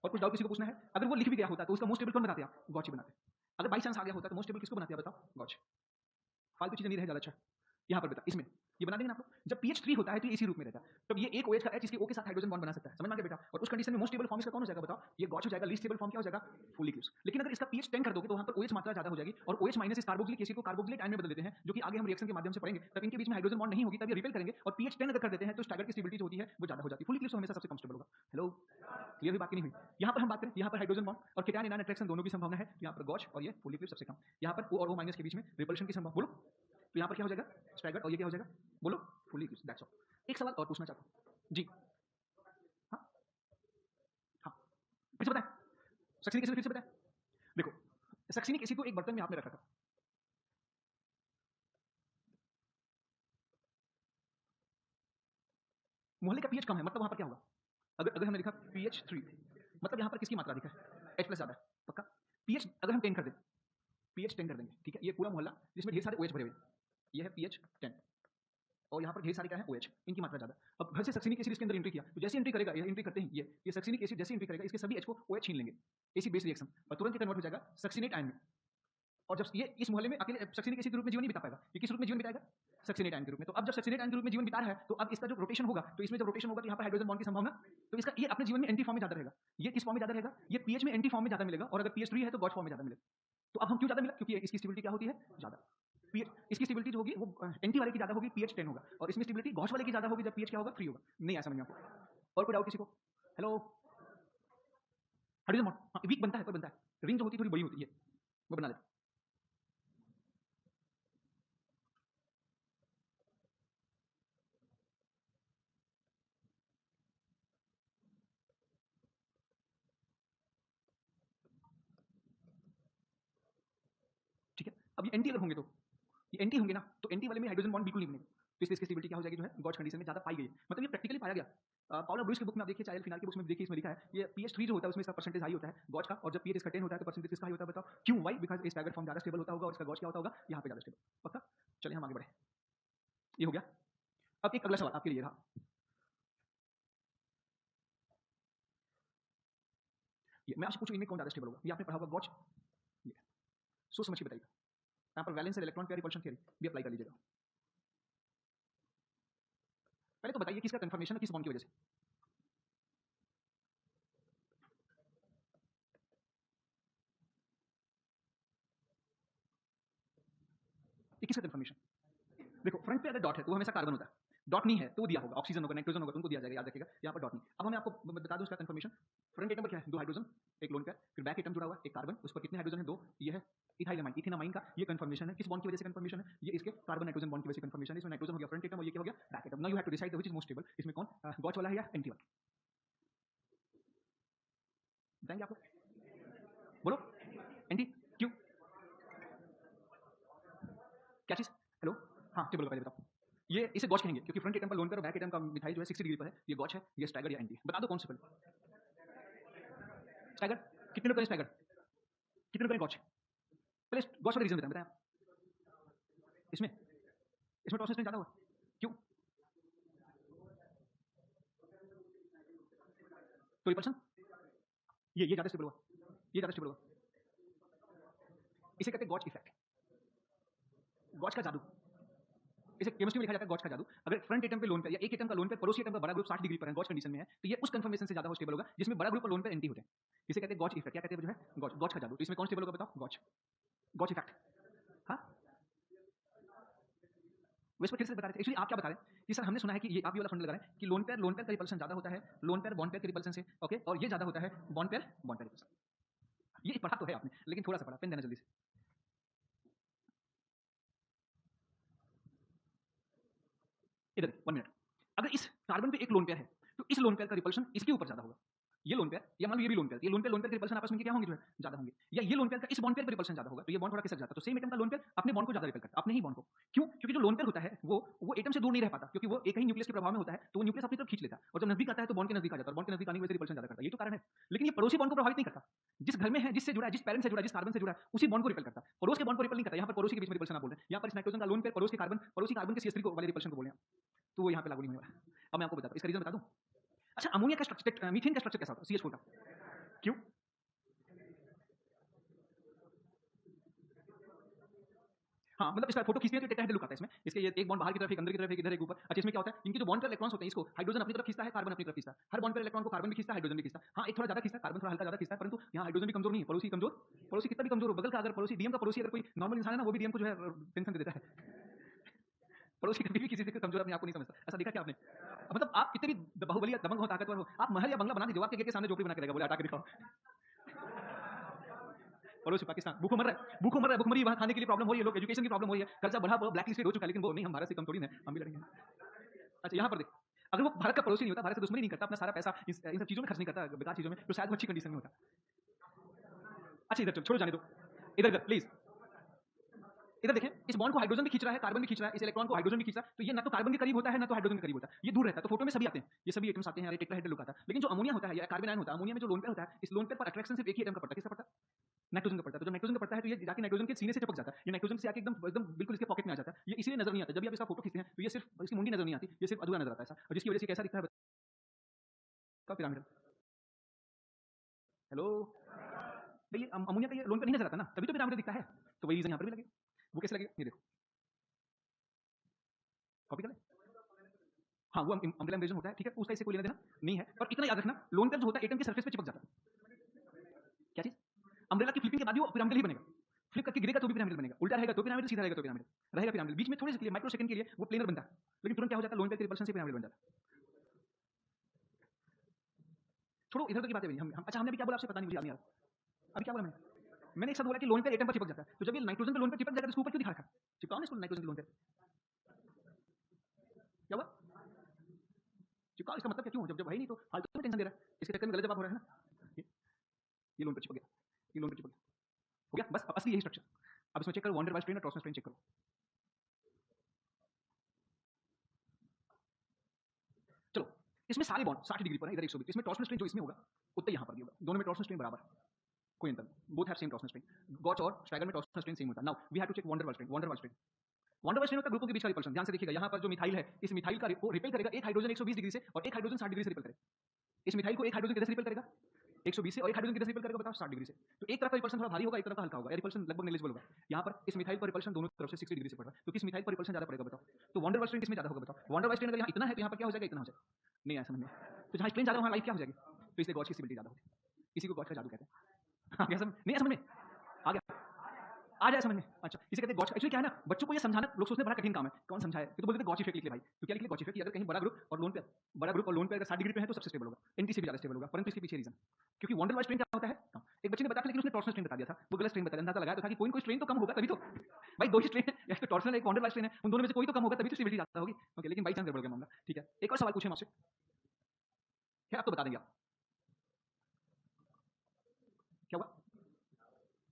और कुछ डाउट किसी को पूछना है? अगर वो लिख भी गया होता तो उसका मोस्ट स्टेबल कौन बनाते आप? गॉच ही बनाते। अगर बाई चांस आ गया होता तो मोस्ट स्टेबल किसको बनाते हैं बताओ? गॉच। फालतू चीजें नहीं रह ज्यादा। अच्छा, यहाँ पर बता, इसमें ये बना देंगे ना आप लोग। जब pH 3 होता है तो ये इसी रूप में रहता है, तब ये एक OH का H इसके O के साथ हाइड्रोजन बॉन्ड बना सकता है। समझ में आ गया बेटा? और उस कंडीशन में मोस्ट स्टेबल फॉर्म इसका कौन हो जाएगा बताओ? ये गॉच हो जाएगा। लीस्ट स्टेबल फॉर्म क्या हो जाएगा? Full Eclipse. लेकिन अगर इसका pH 10 कर दोगे तो वहां पर OH मात्रा ज्यादा हो जाएगी, और OH माइनस इस कार्बोक्सिलिक एसिड को कार्बोक्सिलेट आयन में बदल देते हैं, जो कि आगे हम रिएक्शन के माध्यम से पढ़ेंगे। तब इनके बीच में हाइड्रोजन बॉन्ड नहीं होगी, तब ये रिपेल करेंगे, और pH 10 अगर कर देते हैं तो स्टैगर्ड की स्टेबिलिटी जो होती है वो ज्यादा हो जाती है। फुल इक्लिप्स हमेशा सबसे कंफर्टेबल होगा। हेलो, क्लियर भी बात नहीं हुई? यहाँ पर हम बात करें, यहाँ पर हाइड्रोजन बॉन्ड और केटायन एनायन अट्रैक्शन दोनों की संभावना है, यहाँ पर गॉच और ये फुल इक्लिप्स सबसे कम। यहाँ पर O और O माइनस के बीच में रिपल्शन की संभावना, बोलो। तो यहाँ पर क्या हो जाएगा? स्टैगर्ड, और ये क्या हो जाएगा? बोलो। Full Eclipse. That's all. एक सवाल और पूछना चाहता हूँ जी। हाँ हाँ, फिर से बताएं, सक्सिनिक एसिड फिर से बताएं। देखो, सक्सिनिक एसिड को एक बर्तन में आपने रखा था, मोहल्ले का pH कम है, मतलब वहां पर क्या होगा? अगर हमने लिखा pH 3, मतलब यहाँ पर किसकी मात्रा अधिक है? H प्लस ज्यादा है, पक्का। pH अगर हम 10 कर दें, pH 10 कर देंगे, ठीक है, ये पूरा मोहल्ला जिसमें ढेर सारे OH भरे हुए हैं, ये है pH 10, और यहाँ पर ढेर सारे क्या है? OH, इनकी मात्रा ज्यादा। अब घर से सक्सिनिक एसिड इसके अंदर एंट्री किया, तो जैसे एंट्री करेगा, ये एंट्री करते ही ये सक्सिनिक एसिड जैसे एंट्री करेगा, इसके सभी H को OH छीन लेंगे, एसिड बेस रिएक्शन, और तुरंत ये कन्वर्ट हो जाएगा सक्सिनेट आयन में। और जब ये इस मोहल्ले में अकेले सक्सिनिक एसिड के रूप में जीवन नहीं बिता पाएगा, ये किस रूप में जीवन बिताएगा? सक्सिनेट आयन के रूप में। तो अब जब सक्सिनेट आयन के रूप में जीवन बिता रहा है, तो अब इसका जो रोटेशन होगा, तो इसमें जब रोटेशन होगा तो यहाँ पर हाइड्रोजन बॉन्ड की संभावना, तो इसका ये अपने जीवन में एंटी फॉर्म में ज्यादा रहेगा। ये किस फॉर्म में ज्यादा रहेगा? ये pH में एंटी फॉर्म में ज्यादा मिलेगा, और अगर pH 3 है तो गॉच फॉर्म में ज्यादा मिलेगा। तो अब हम क्यों ज्यादा मिला, क्योंकि इसकी स्टेबिलिटी क्या होती है, ज्यादा। पीएच इसकी स्टेबिलिटी जो होगी वो एंटी वाले की ज्यादा होगी, पीएच 10 होगा, और इसमें स्टेबिलिटी गॉश वाले की ज्यादा होगी जब पीएच क्या होगा, 3 होगा। नहीं आया समझ में आपको? और कोई डाउट किसी को? हेलो, हाइड्रोजन बॉन्ड, हाँ वीक बनता है पर बनता है, रिंग जो होती है थोड़ी बड़ी होती है, वो बना लेते हैं। ठीक है, अब ये एंटी अगर होंगे तो ये एंटी होंगे ना, तो एंटी वाले में हाइड्रोजन बॉन्ड बिल्कुल नहीं बनेगा, तो इसलिए इसकी स्टेबिलिटी क्या हो जाएगी, जो है गॉच कंडीशन में ज्यादा पाई गई है, मतलब ये प्रैक्टिकली पाया गया। पाउला ब्रूइस की बुक में आप देखिए, चाइल्ड फिनाल की बुक में देखिए, इसमें लिखा है ये पीएच 3 जो होता है उसमें इसका परसेंटेज हाई होता है गॉच का, और जब पीएच इसका 10 होता है तो परसेंटेज किसका हाई होता है बताओ, क्यों, वाई, बिकॉज ये स्टैगर्ड फॉर्म ज्यादा स्टेबल होता होगा और इसका गॉच क्या होता होगा, यहाँ पे ज्यादा स्टेबल। पक्का? चलिए हम आगे बढ़े, ये हो गया। अब एक अगला सवाल आपके लिए रहा, ये मैं आपसे पूछूं इनमें कौन ज्यादा स्टेबल होगा, ये आपने पढ़ा होगा गॉच, ये सोच समझ के बताइएगा। यहाँ पर वैलेंस और इलेक्ट्रॉन पेयर रिपल्शन थ्योरी भी अप्लाई कर लीजिएगा। पहले तो बताइए किसका कंफर्मेशन है किस बॉन्ड की वजह से, ये किसका कंफर्मेशन? देखो फ्रंट पे अगर डॉट है तो वो हमेशा कार्बन होता है, डॉट नहीं है तो वो दिया होगा, ऑक्सीजन होगा, नाइट्रोजन होगा, उनको दिया जाएगा, याद रखिएगा। यहाँ पर डॉट नहीं। अब मैं आपको बता दूं इसका कंफर्मेशन, फ्रंट एटम पर क्या है, 2 हाइड्रोजन, एक लोन पेयर, फिर बैक एटम जुड़ा हुआ है, एक कार्बन, उस पर कितने हाइड्रोजन है, 2, ये है इथाइलमाइन, इथेनामाइन का ये कंफर्मेशन है, किस बॉन्ड की वजह से कंफर्मेशन है, ये इसके कार्बन नाइट्रोजन बॉन्ड की वजह से कंफर्मेशन है। इसमें नाइट्रोजन हो गया फ्रंट एटम और ये क्या हो गया, back atom. Now you have to decide which is most stable, इसमें कौन गॉच वाला है या एंटी वाला, बताएंगे आप लोग? बोलो, एंटी, क्यों, क्या चीज, हेलो, हाँ टेबल का पहले बताओ। ये इसे गॉच कहेंगे क्योंकि फ्रंट एटम का लोन पेयर और बैक एटम का मिथाइल जो है 60 डिग्री पर है, ये गॉच है, ये स्टैगर्ड या एंटी है। बता दो कौन से पहले, स्टैगर्ड, कितने लोग करें स्टैगर्ड, कितने लोग करें गॉच, पहले गॉच वाला रीजन बताएं आप। इसमें इसमें टॉर्शन स्ट्रेन ज्यादा हुआ, क्यों, तो रिपल्शन, ये ज्यादा स्टेबल हुआ, ये ज्यादा स्टेबल हुआ, इसे कहते हैं गॉच इफेक्ट, गॉच का जादू। इसे केमिस्ट्री में लिखा जाता है गॉच का जादू। अगर फ्रंट एटम पे लोन पे या एक एटम का लोन पे पड़ोसी एटम का बड़ा ग्रुप 60 डिग्री पर है, गॉच कंडीशन में है, तो ये उस कंफर्मेशन से ज्यादा स्टेबल होगा जिसमें बड़ा ग्रुप और लोन पे एंटी होते हैं। इसे कहते हैं गॉच इफेक्ट, क्या कहते हैं जो है गॉच, गॉच का जादू। तो इसमें कौन स्टेबल होगा बताओ, गॉच, गॉच इफेक्ट। हाँ, वैसे फिर से बता रहे थे, एक्चुअली आप क्या बता रहे हैं कि सर हमने सुना है कि ये आप ये वाला फंड लगा रहे हैं कि लोन पेयर का रिपल्सन ज्यादा होता है लोन पेयर बॉन्ड पेयर के रिपल्सन से, ओके, और ये ज्यादा होता है बॉन्ड पेयर रिपल्सन। ये पढ़ा तो है आपने लेकिन थोड़ा सा पढ़ा, पेन देना जल्दी से। इधर 1 मिनट, अगर इस कार्बन पे एक लोन पेयर है तो इस लोन पेयर का रिपल्शन इसके ऊपर ज्यादा होगा, ये लोन पेयर या मान लो ये भी लोन पेयर, ये लोन पेयर के रिपल्शन आपस में क्या होंगे जो है ज्यादा होंगे, या ये लोन पेयर का इस बॉन्ड पेयर पर रिपल्शन ज्यादा होगा, तो ये बॉन्ड थोड़ा खिसक जाता है, तो सेम एटम का लोन पेयर अपने बॉन्ड को ज्यादा रिपेल करता है, अपने ही बॉन्ड को। क्यों? क्योंकि जो लोन पेयर होता है वो एटम से दूर नहीं रह पाता, क्योंकि वो एक ही न्यूक्लियस के प्रभाव में होता है, तो वो न्यूक्लियस अपनी तरफ खींच लेता है, और जब नजदीक आता है तो बॉन्ड के नजदीक आ जाता है, बॉन्ड के नजदीक आने की वजह से रिपल्शन ज्यादा करता है, ये तो कारण है। लेकिन ये पड़ोसी बॉन्ड को प्रभावित नहीं करता, जिस घर में है, जिससे जुड़ा है, जिस पेरेंट से जुड़ा है, जिस कार्बन से जुड़ा है, उसी बॉन्ड को रिपेल करता है, पड़ोस के बॉन्ड को रिपेल नहीं करता। यहाँ पर पड़ोसी के बीच में रिपल्शन आप बोल रहे हैं, यहाँ पर इस नाइट्रोजन का लोन पेयर पड़ोसी कार्बन के CH3 को वाले रिपल्शन को बोल रहे हैं, तो वो यहाँ पे लागू नहीं होगा। अब मैं आपको बताता हूँ इसका रीजन बता दूं। अच्छा, अमोनिया का स्ट्रक्चर, मीथेन का स्ट्रक्चर कैसा होता है, CH4 का, क्यों? हाँ, मतलब इसका फोटो खींचते हैं तो टेट्राहेड्रल लुक आता है इसमें, इसके ये एक बॉन्ड बाहर की तरफ, एक अंदर की तरफ, एक इधर, एक ऊपर। अच्छा, इसमें क्या होता है, इनके जो बॉन्ड पर इलेक्ट्रॉन्स होते हैं, इसको हाइड्रोजन अपनी तरफ खींचता है, कार्बन अपनी तरफ खींचता है, हर बॉन्ड पर इलेक्ट्रॉन को कार्बन भी खींचता है, हाइड्रोजन भी खींचता है। हाँ, एक थोड़ा ज्यादा खींचता है, कार्बन थोड़ा हल्का ज्यादा खींचता है, परंतु यहाँ हाइड्रोजन भी कमजोर नहीं है, पड़ोसी कमजोर, पड़ोसी कितना भी कमजोर हो, बगल का अगर पड़ोसी, डीएम का पड़ोसी अगर कोई नॉर्मल इंसान है ना, वो भी डीएम को जो है टेंशन दे देता है। पड़ोसी कभी भी किसी से कमजोर अपने आप को नहीं समझता, ऐसा देखा क्या आपने? मतलब आप कितने भी बाहुबली या दबंग हो, ताकतवर हो, आप महल या बंगला बना दीजिए, आपके गेट के सामने झोपड़ी बना के रहेगा, बोले हटा के दिखाओ। पड़ोसी पाकिस्तान भूखों मर रहा है, भूखों मर रहा है, भूखमरी, वहां खाने के लिए प्रॉब्लम हो रही है, लोग एजुकेशन की प्रॉब्लम हो रही है, कर्जा बढ़ा, ब्लैक लिस्टेड हो चुका है, लेकिन वो नहीं, हम भारत से कम थोड़ी ना, हम भी लड़ेंगे। अच्छा, यहाँ पर देख, अगर वो भारत का पड़ोसी नहीं होता, भारत से दुश्मनी नहीं करता, अपना सारा पैसा इन सब चीजों में खर्च नहीं करता, बेकार चीजों में, तो शायद वो अच्छी कंडीशन में होता। अच्छा, इधर छोड़ो, जाने दो, इधर प्लीज, इधर देखें, इस बॉन्ड को हाइड्रोजन भी खींच रहा है, कार्बन भी खींच रहा है, इस इलेक्ट्रॉन को हाइड्रोजन भी खींच रहा है, तो ये ना तो कार्बन के करीब होता है ना तो हाइड्रोजन के करीब होता है, ये दूर रहता है, तो फोटो में सभी आते हैं, ये सभी एटम्स आते हैं, टेट्राहेड्रल लुक आता है। लेकिन जो अमोनिया होता है या कार्बन आयन होता है, अमोनिया में जो लोन पेयर होता है, इस लोन पेयर पर अट्रैक्शन सिर्फ एक ही एटम का पड़ता है, किसका पड़ता है? नाइट्रोजन का पड़ता है। तो जब नाइट्रोजन का पड़ता है तो ये जाके नाइट्रोजन के सीने से चिपक जाता है, ये नाइट्रोजन से आके एकदम एकदम बिल्कुल इसके पॉकेट में आ जाता है, ये इसलिए नजर नहीं आता। जब भी आप इसका फोटो खींचते हैं तो ये सिर्फ इसकी मुंडी नजर नहीं आती, ये सिर्फ अधूरा नजर आता है, और जिसकी वजह से कैसा दिखता है पिरामिडल। हेलो, तो ये अमोनिया का ये लोन पेयर नहीं नजर आता ना, तभी तो पिरामिडल दिखता है, तो वही रीजन यहाँ पर भी लगेगा। वो कैसे लगेगा, ये देखो, कॉपी कर ले। हाँ, वो अम्ब्रेला एम्ब्रेजन होता है, ठीक है, उसका इससे कोई लेना देना नहीं है, और इतना याद रखना, लोन पेयर जो होता है एटम के सरफेस पे चिपक जाता है। क्या चीज? अम्ब्रेला की फ्लिपिंग के बाद ही वो पिरामिडल ही बनेगा। फ्लिप करके गिरेगा तो भी पिरामिडल बनेगा, उल्टा रहेगा तो पिरामिडल, सीधा रहेगा तो पिरामिडल रहेगा। पिरामिडल बीच में थोड़े से के लिए माइक्रो सेकंड के लिए वो प्लेनर बनता है, लेकिन तुरंत क्या हो जाता है, लोन पेयर के रिपल्शन से पिरामिडल बन जाता है। छोड़ो इधर की बातें, हम अच्छा हमने अभी क्या बोला आपसे पता नहीं, मुझे याद नहीं आ रहा अभी क्या बोला मैंने एक शब्द बोला कि लोन पेयर एटम पर चिपक जाता है, तो जब ये नाइट्रोजन पे लोन पेयर चिपक जाएगा तो इसके ऊपर क्यों दिखा रखा है, चिपकाओ ना इसको नाइट्रोजन के लोन पेयर, क्या हुआ, चिपकाओ, इसका मतलब क्या, क्यों, जब है ही नहीं तो फालतू में टेंशन दे रहा है, इसके चक्कर में गलत जवाब हो रहा है ना। ये लोन पे चिपक गया, ये लोन पे चिपक गया, हो गया बस, अब असली यही स्ट्रक्चर। अब इसमें चेक करो वॉन्डर वाइस स्ट्रेन और टॉर्सनल स्ट्रेन चेक करो। चलो इसमें सारे बॉन्ड 60 डिग्री पर है, इधर 120, इसमें टॉर्सनल स्ट्रेन जो इसमें होगा उतना यहाँ पर भी होगा, दोनों में टॉर्सनल स्ट्रेन बराबर, कोई अंतर नहीं, both have same torsional strain. Gauche और स्ट्रैगल में टॉर्सनल स्ट्रेन सेम होता है। Now we have to check van der Waals strain. Van der Waals strain, van der Waals strain होता है ग्रुपों के बीच का रिपल्शन। ध्यान से देखिएगा, यहाँ पर जो मिथाइल है, इस मिथाइल का को रिपेल करेगा एक हाइड्रोजन 120 डिग्री से और एक हाइड्रोजन 60 डिग्री से रिपेल करेगा। इस मिथाइल को एक हाइड्रोजन किधर से रिपेल करेगा, 120 से, और एक हाइड्रोजन किधर से रिपेल करेगा बताओ, 60 डिग्री से। तो एक तरफ का रिपल्शन थोड़ा भारी होगा, एक तरफ का हल्का होगा, रिपल्शन लगभग नेग्लिजिबल होगा। यहाँ पर इस मिथाइल पर रिपल्शन दोनों तरफ से 60 डिग्री से पड़ रहा है, तो किस मिथाइल पर रिपल्शन ज्यादा पड़ेगा बताओ। तो वॉन्डर वाइस स्ट्रेन किसमें ज्यादा होगा बताओ। वॉन्डर वाइस स्ट्रेन अगर यहाँ इतना है तो यहाँ पर क्या हो जाएगा, इतना हो जाएगा, नहीं आया समझ में। तो जहाँ स्ट्रेन ज्यादा वहाँ लाइफ क्या हो जाएगी, तो इसलिए गॉच की स्टेबिलिटी ज्यादा होगी, इसी को गॉच का जादू कहते हैं। आ गया समझ, नहीं आया समझ में, आ गया, आ जाए समझ में। अच्छा इसे कहते हैं गॉच। एक्चुअली क्या है ना, बच्चों को ये समझाना लोग सोचते हैं बड़ा कठिन काम है, कौन समझाए, तो बोलते हैं गॉच इफेक्ट लिख ले भाई, तो क्या लिख ले, गॉच इफेक्ट। अगर कहीं बड़ा ग्रुप और लोन पे, बड़ा ग्रुप और लोन पे अगर 60 डिग्री पे है तो सबसे स्टेबल होगा, एनटी से भी ज्यादा स्टेबल होगा, परंतु इसके पीछे रीजन, क्योंकि वॉन्डर वाइस स्ट्रेन क्या होता है, एक बच्चे ने बताया लेकिन उसने टॉर्सनल स्ट्रेन बता दिया था, वो गलत स्ट्रेन बताया, अंदाजा लगाया तो था कि कोई स्ट्रेन तो कम होगा तभी तो, भाई दो ही स्ट्रेन है, या तो टॉर्सनल एक वॉन्डर वाइस स्ट्रेन है, उन दोनों में से कोई तो कम होगा तभी तो स्टेबिलिटी ज्यादा होगी। ओके, लेकिन बाई चांस गड़बड़ गया मामला, ठीक है। एक और सवाल पूछे आपसे, क्या आप तो बता देंगे आप, क्या हुआ,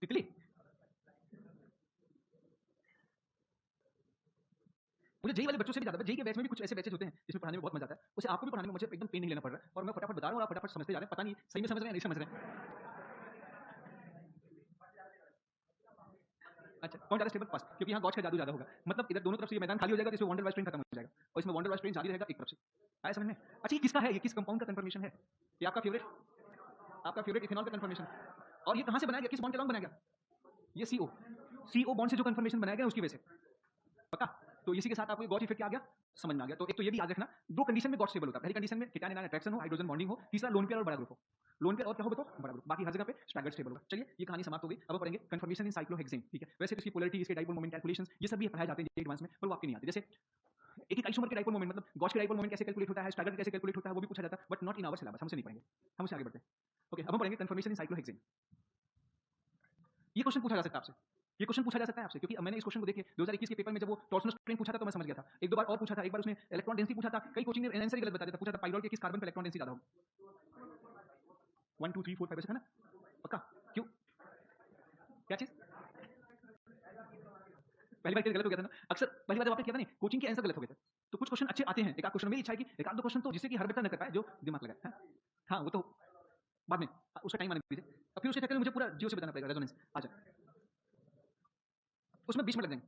तितली, मुझे जेई वाले बच्चों से भी ज्यादा, जेई के बैच में भी कुछ ऐसे बैचेस होते हैं जिसमें पढ़ाने में बहुत मजा आता है, उसे आपको भी पढ़ाने में मुझे एकदम पेन नहीं लेना पड़ रहा है, और मैं फटाफट बता रहा हूँ और आप फटाफट समझते जा रहे हैं, पता नहीं सही में समझ रहे हैं नहीं समझ रहे हैं। अच्छा कौन ज्यादा स्टेबल, फर्स्ट, क्योंकि यहाँ गॉच का जादू ज्यादा होगा, मतलब इधर दोनों तरफ से ये मैदान खाली हो जाएगा तो इसमें वॉन्डर वाइस स्ट्रेन खत्म हो जाएगा, और इसमें वॉन्डर वाइस स्ट्रेन जारी रहेगा एक तरफ से। आया समझ में। अच्छा ये किसका है, ये किस कंपाउंड का कंफर्मेशन है, ये आपका फेवरेट, आपका फेवरेट इथेनॉल का कंफर्मेशन, और ये कहाँ से बनाया गया, किस बॉन्ड के अलॉन्ग बनाया गया, ये सीओ, सीओ बॉन्ड से जो कंफर्मेशन बनाया गया उसकी वजह से, पक्का। तो इसी के साथ आपको गॉच इफेक्ट आ गया, समझ में आ गया। तो एक तो ये भी याद रखना, दो कंडीशन में गॉच स्टेबल होता है, पहली कंडीशन में कीटान एनायन अट्रैक्शन हो, हाइड्रोजन बॉन्डिंग हो, तीसरा लोन पेयर और बड़ा ग्रुप हो, लोन पेयर और क्या हो बताओ, बड़ा ग्रुप, बाकी हर जगह पे स्टैगर्ड स्टेबल होगा। चलिए ये कहानी समाप्त हो गई, अब पढ़ेंगे कंफर्मेशन इन साइक्लोहेक्सेन, ठीक है। वैसे तो इसकी पोलैरिटी, इसके डाइपोल मोमेंट कैलकुलेशंस ये सब भी पढ़ाए जाते हैं एडवांस में, पर वो आपके नहीं आते। जैसे एक एक आइसोमर के डाइपोल मोमेंट, मतलब गॉच के डाइपोल मोमेंट कैसे कैलकुलेट होता है, स्टैगर्ड कैसे कैलकुलेट होता है, वो भी पूछा जाता है, but not in our syllabus, हमसे नहीं पढ़ेंगे, हम उससे आगे बढ़ते हैं। ओके अब हम पढ़ेंगे कंफर्मेशन इन साइक्लोहेक्सेन। ये क्वेश्चन पूछा जा सकता है आपसे, ये क्वेश्चन पूछा जा सकता है आपसे, क्योंकि मैंने इस क्वेश्चन को देखे 2021 के पेपर में जब वो टॉर्सनल स्ट्रेन पूछा था तो मैं समझ गया था। एक दो बार और पूछा था, एक बार उसने इलेक्ट्रॉन डेंसिटी पूछा था, कई कोचिंग ने आंसर ही गलत बता दिया था, पूछा था पाइरोल के किस कार्बन पे इलेक्ट्रॉन डेंसिटी ज्यादा हो, 1 2 3 4 5 ऐसे था ना, पक्का, क्यों, क्या चीज, पहली बार गलत हो गया था ना, अक्सर पहली बार जब आपने किया था नहीं, कोचिंग के आंसर गलत हो गए थे, तो कुछ क्वेश्चन अच्छे आते हैं, एक आध क्वेश्चन मेरी इच्छा है कि एक आध दो क्वेश्चन तो जिससे कि हर बच्चा न कर पाए, जो दिमाग लगाए, हाँ वो तो बाद में, उसका टाइम आने दीजिए, अब फिर उसके चक्कर में मुझे पूरा जियो से बताना पड़ेगा, रेजोनेंस आ जाए उसमें 20 मिनट लग जाएंगे।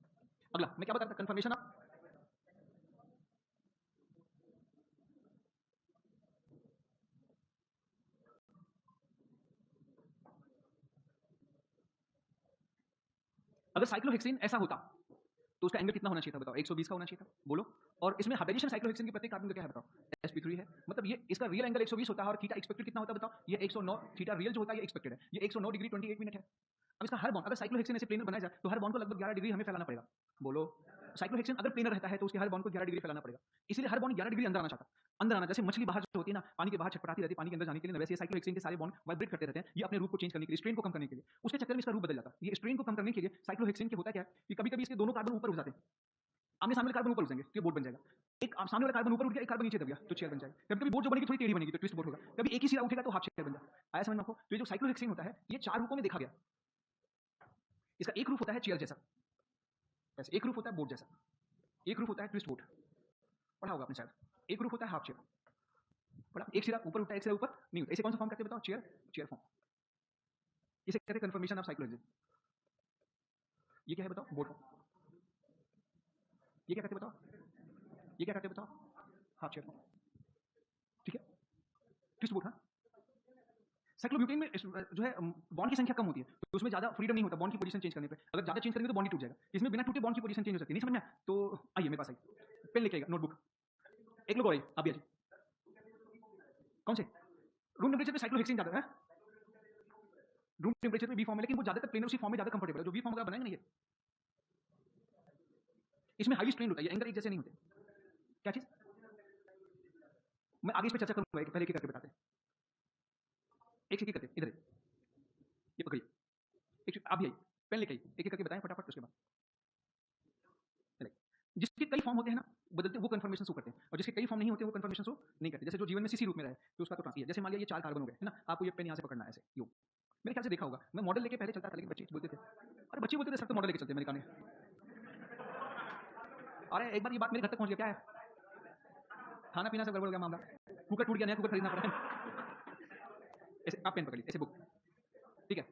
अगला मैं क्या बता रहा था, कंफर्मेशन ऑफ, अगर साइक्लोहेक्सेन ऐसा होता तो उसका एंगल कितना होना चाहिए था बताओ, 120 का होना चाहिए था, बोलो। और इसमें हाइब्रिडेशन साइक्लोहेक्सेन की प्रत्येक कार्बन का क्या है बताओ, sp3 है, मतलब ये इसका रियल एंगल 120 होता है, और थीटा एक्सपेक्टेड कितना होता है बताओ, ये 109, थीटा रियल जो होता है ये एक्सपेक्टेड है, ये 109 डिग्री 28 मिनट है। अब इसका हर बॉन्ड अगर साइक्लोहेक्सेन ऐसे प्लेनर बनाया जाए तो हर बॉन्ड को लगभग 11 डिग्री हमें फैलाना पड़ेगा, बोलो। साइक्लोहेक्सेन अगर प्लेनर रहता है तो उसके हर बॉन्ड को 11 डिग्री फैलाना पड़ेगा, इसलिए हर बॉन्ड 11 डिग्री अंदर आना चाहता है, अंदर आना, जैसे मछली बाहर जो होती है ना पानी के बाहर छटपटाती रहती है पानी के अंदर जाने के लिए, वैसे साइक्लोहेक्सेन के सारे बॉन्ड वाइब्रेट करते रहते हैं, ये अपने रूप को चेंज करने के लिए, स्ट्रेन को कम करने के लिए, उसके चक्कर में इसका रूप बदल जाता है। ये स्ट्रेन को कम करने के लिए साइक्लोहेक्सेन के होता क्या है कि कभी कभी इसके दोनों कार्बन ऊपर उठ जाते हैं, आमने सामने कार्बन ऊपर उठ जाएंगे तो बोर्ड बन जाएगा, एक सामने वाला कार्बन ऊपर उठ गया, एक कार्बन नीचे दब गया तो चेयर बन जाएगा, कभी कभी बोर्ड जो बनेगी थोड़ी टेढ़ी बनेगी तो ट्विस्ट बोर्ड होगा, कभी एक ही सिरा उठेगा तो हाफ चेयर बन जाएगा। आया समझ में आपको। तो ये जो साइक्लोहेक्सेन होता है ये चार रूपों में देखा गया, इसका एक रूप होता है चेयर जैसा, ऐसे एक रूप होता है बोर्ड जैसा, एक रूप होता है ट्विस्ट बोर्ड, पढ़ा होगा आपने शायद, एक रूप होता है हाफ चेयर, पढ़ा, एक सिरा ऊपर उठता है एक सिरा ऊपर नहीं होता, इसे कौन सा फॉर्म कहते हैं बताओ, चेयर, चेयर फॉर्म, इसे कहते हैं कंफर्मेशन ऑफ साइक्लोहेक्सेन। ये क्या है बताओ, बोर्ड फॉर्म, ये क्या कहते हैं बताओ, ये क्या कहते हैं बताओ, हाफ चेयर फॉर्म, ठीक है, ट्विस्ट बोर्ड। हाँ साइक्लोब्यूटेन में जो है बॉन्ड की संख्या कम होती है तो उसमें ज्यादा फ्रीडम नहीं होता बॉन्ड की पोजीशन चेंज करने पे, अगर ज्यादा चेंज करेंगे तो बॉन्ड ही टूट जाएगा, इसमें बिना टूटे बॉन्ड की पोजीशन चेंज हो सकती है, नहीं समझ में आया? तो आइए मेरे पास आइए, पेन लेके आइएगा, नोटबुक, एक लोग और आइए, आप भी आइए, कौन से रूम टेम्परेचर पे साइक्लोहेक्सेन ज्यादा है, रूम टेम्परेचर पे बी फॉर्म है, लेकिन वो ज्यादातर प्लेनर उसी फॉर्म में ज्यादा कंफर्टेबल है, जो बी फॉर्म वगैरह बनाएंगे नहीं है। इसमें हाईली स्ट्रेन होता है, ये एंगल एक जैसे नहीं होते। क्या चीज? मैं आगे इस पे चर्चा करूंगा, पहले एक करके बताते हैं, एक एक करके। इधर ये पकड़िए, एक आप भी आइए, पेन लेके आइए, एक एक करके बताएं फटाफट। उसके बाद जिसके कई फॉर्म होते हैं ना बदलते, वो कन्फर्मेशन शो करते हैं, और जिसके कई फॉर्म नहीं होते वो कन्फर्मेशन शो नहीं करते। जैसे जो जीवन में सीसी रूप में रहे तो उसका तो ट्रांसफर, जैसे मान लिया ये 4 कार्बन हो गए है ना, आपको ये पेन यहाँ से पकड़ना है ऐसे यूं। मेरे ख्याल से देखा होगा, मैं मॉडल लेके पहले चलता था, लेकिन बच्चे बोलते थे, अरे बच्चे बोलते थे सर तो मॉडल लेके चलते, मेरे कान में। अरे एक बार ये बात मेरे घर तक पहुंच गया, क्या है, खाना पीना सब गड़बड़ हो गया मामला, कुकर टूट गया, नया कुकर खरीदना पड़ा। ऐसे आप पेन पकड़िए, ऐसे बुक, ठीक है।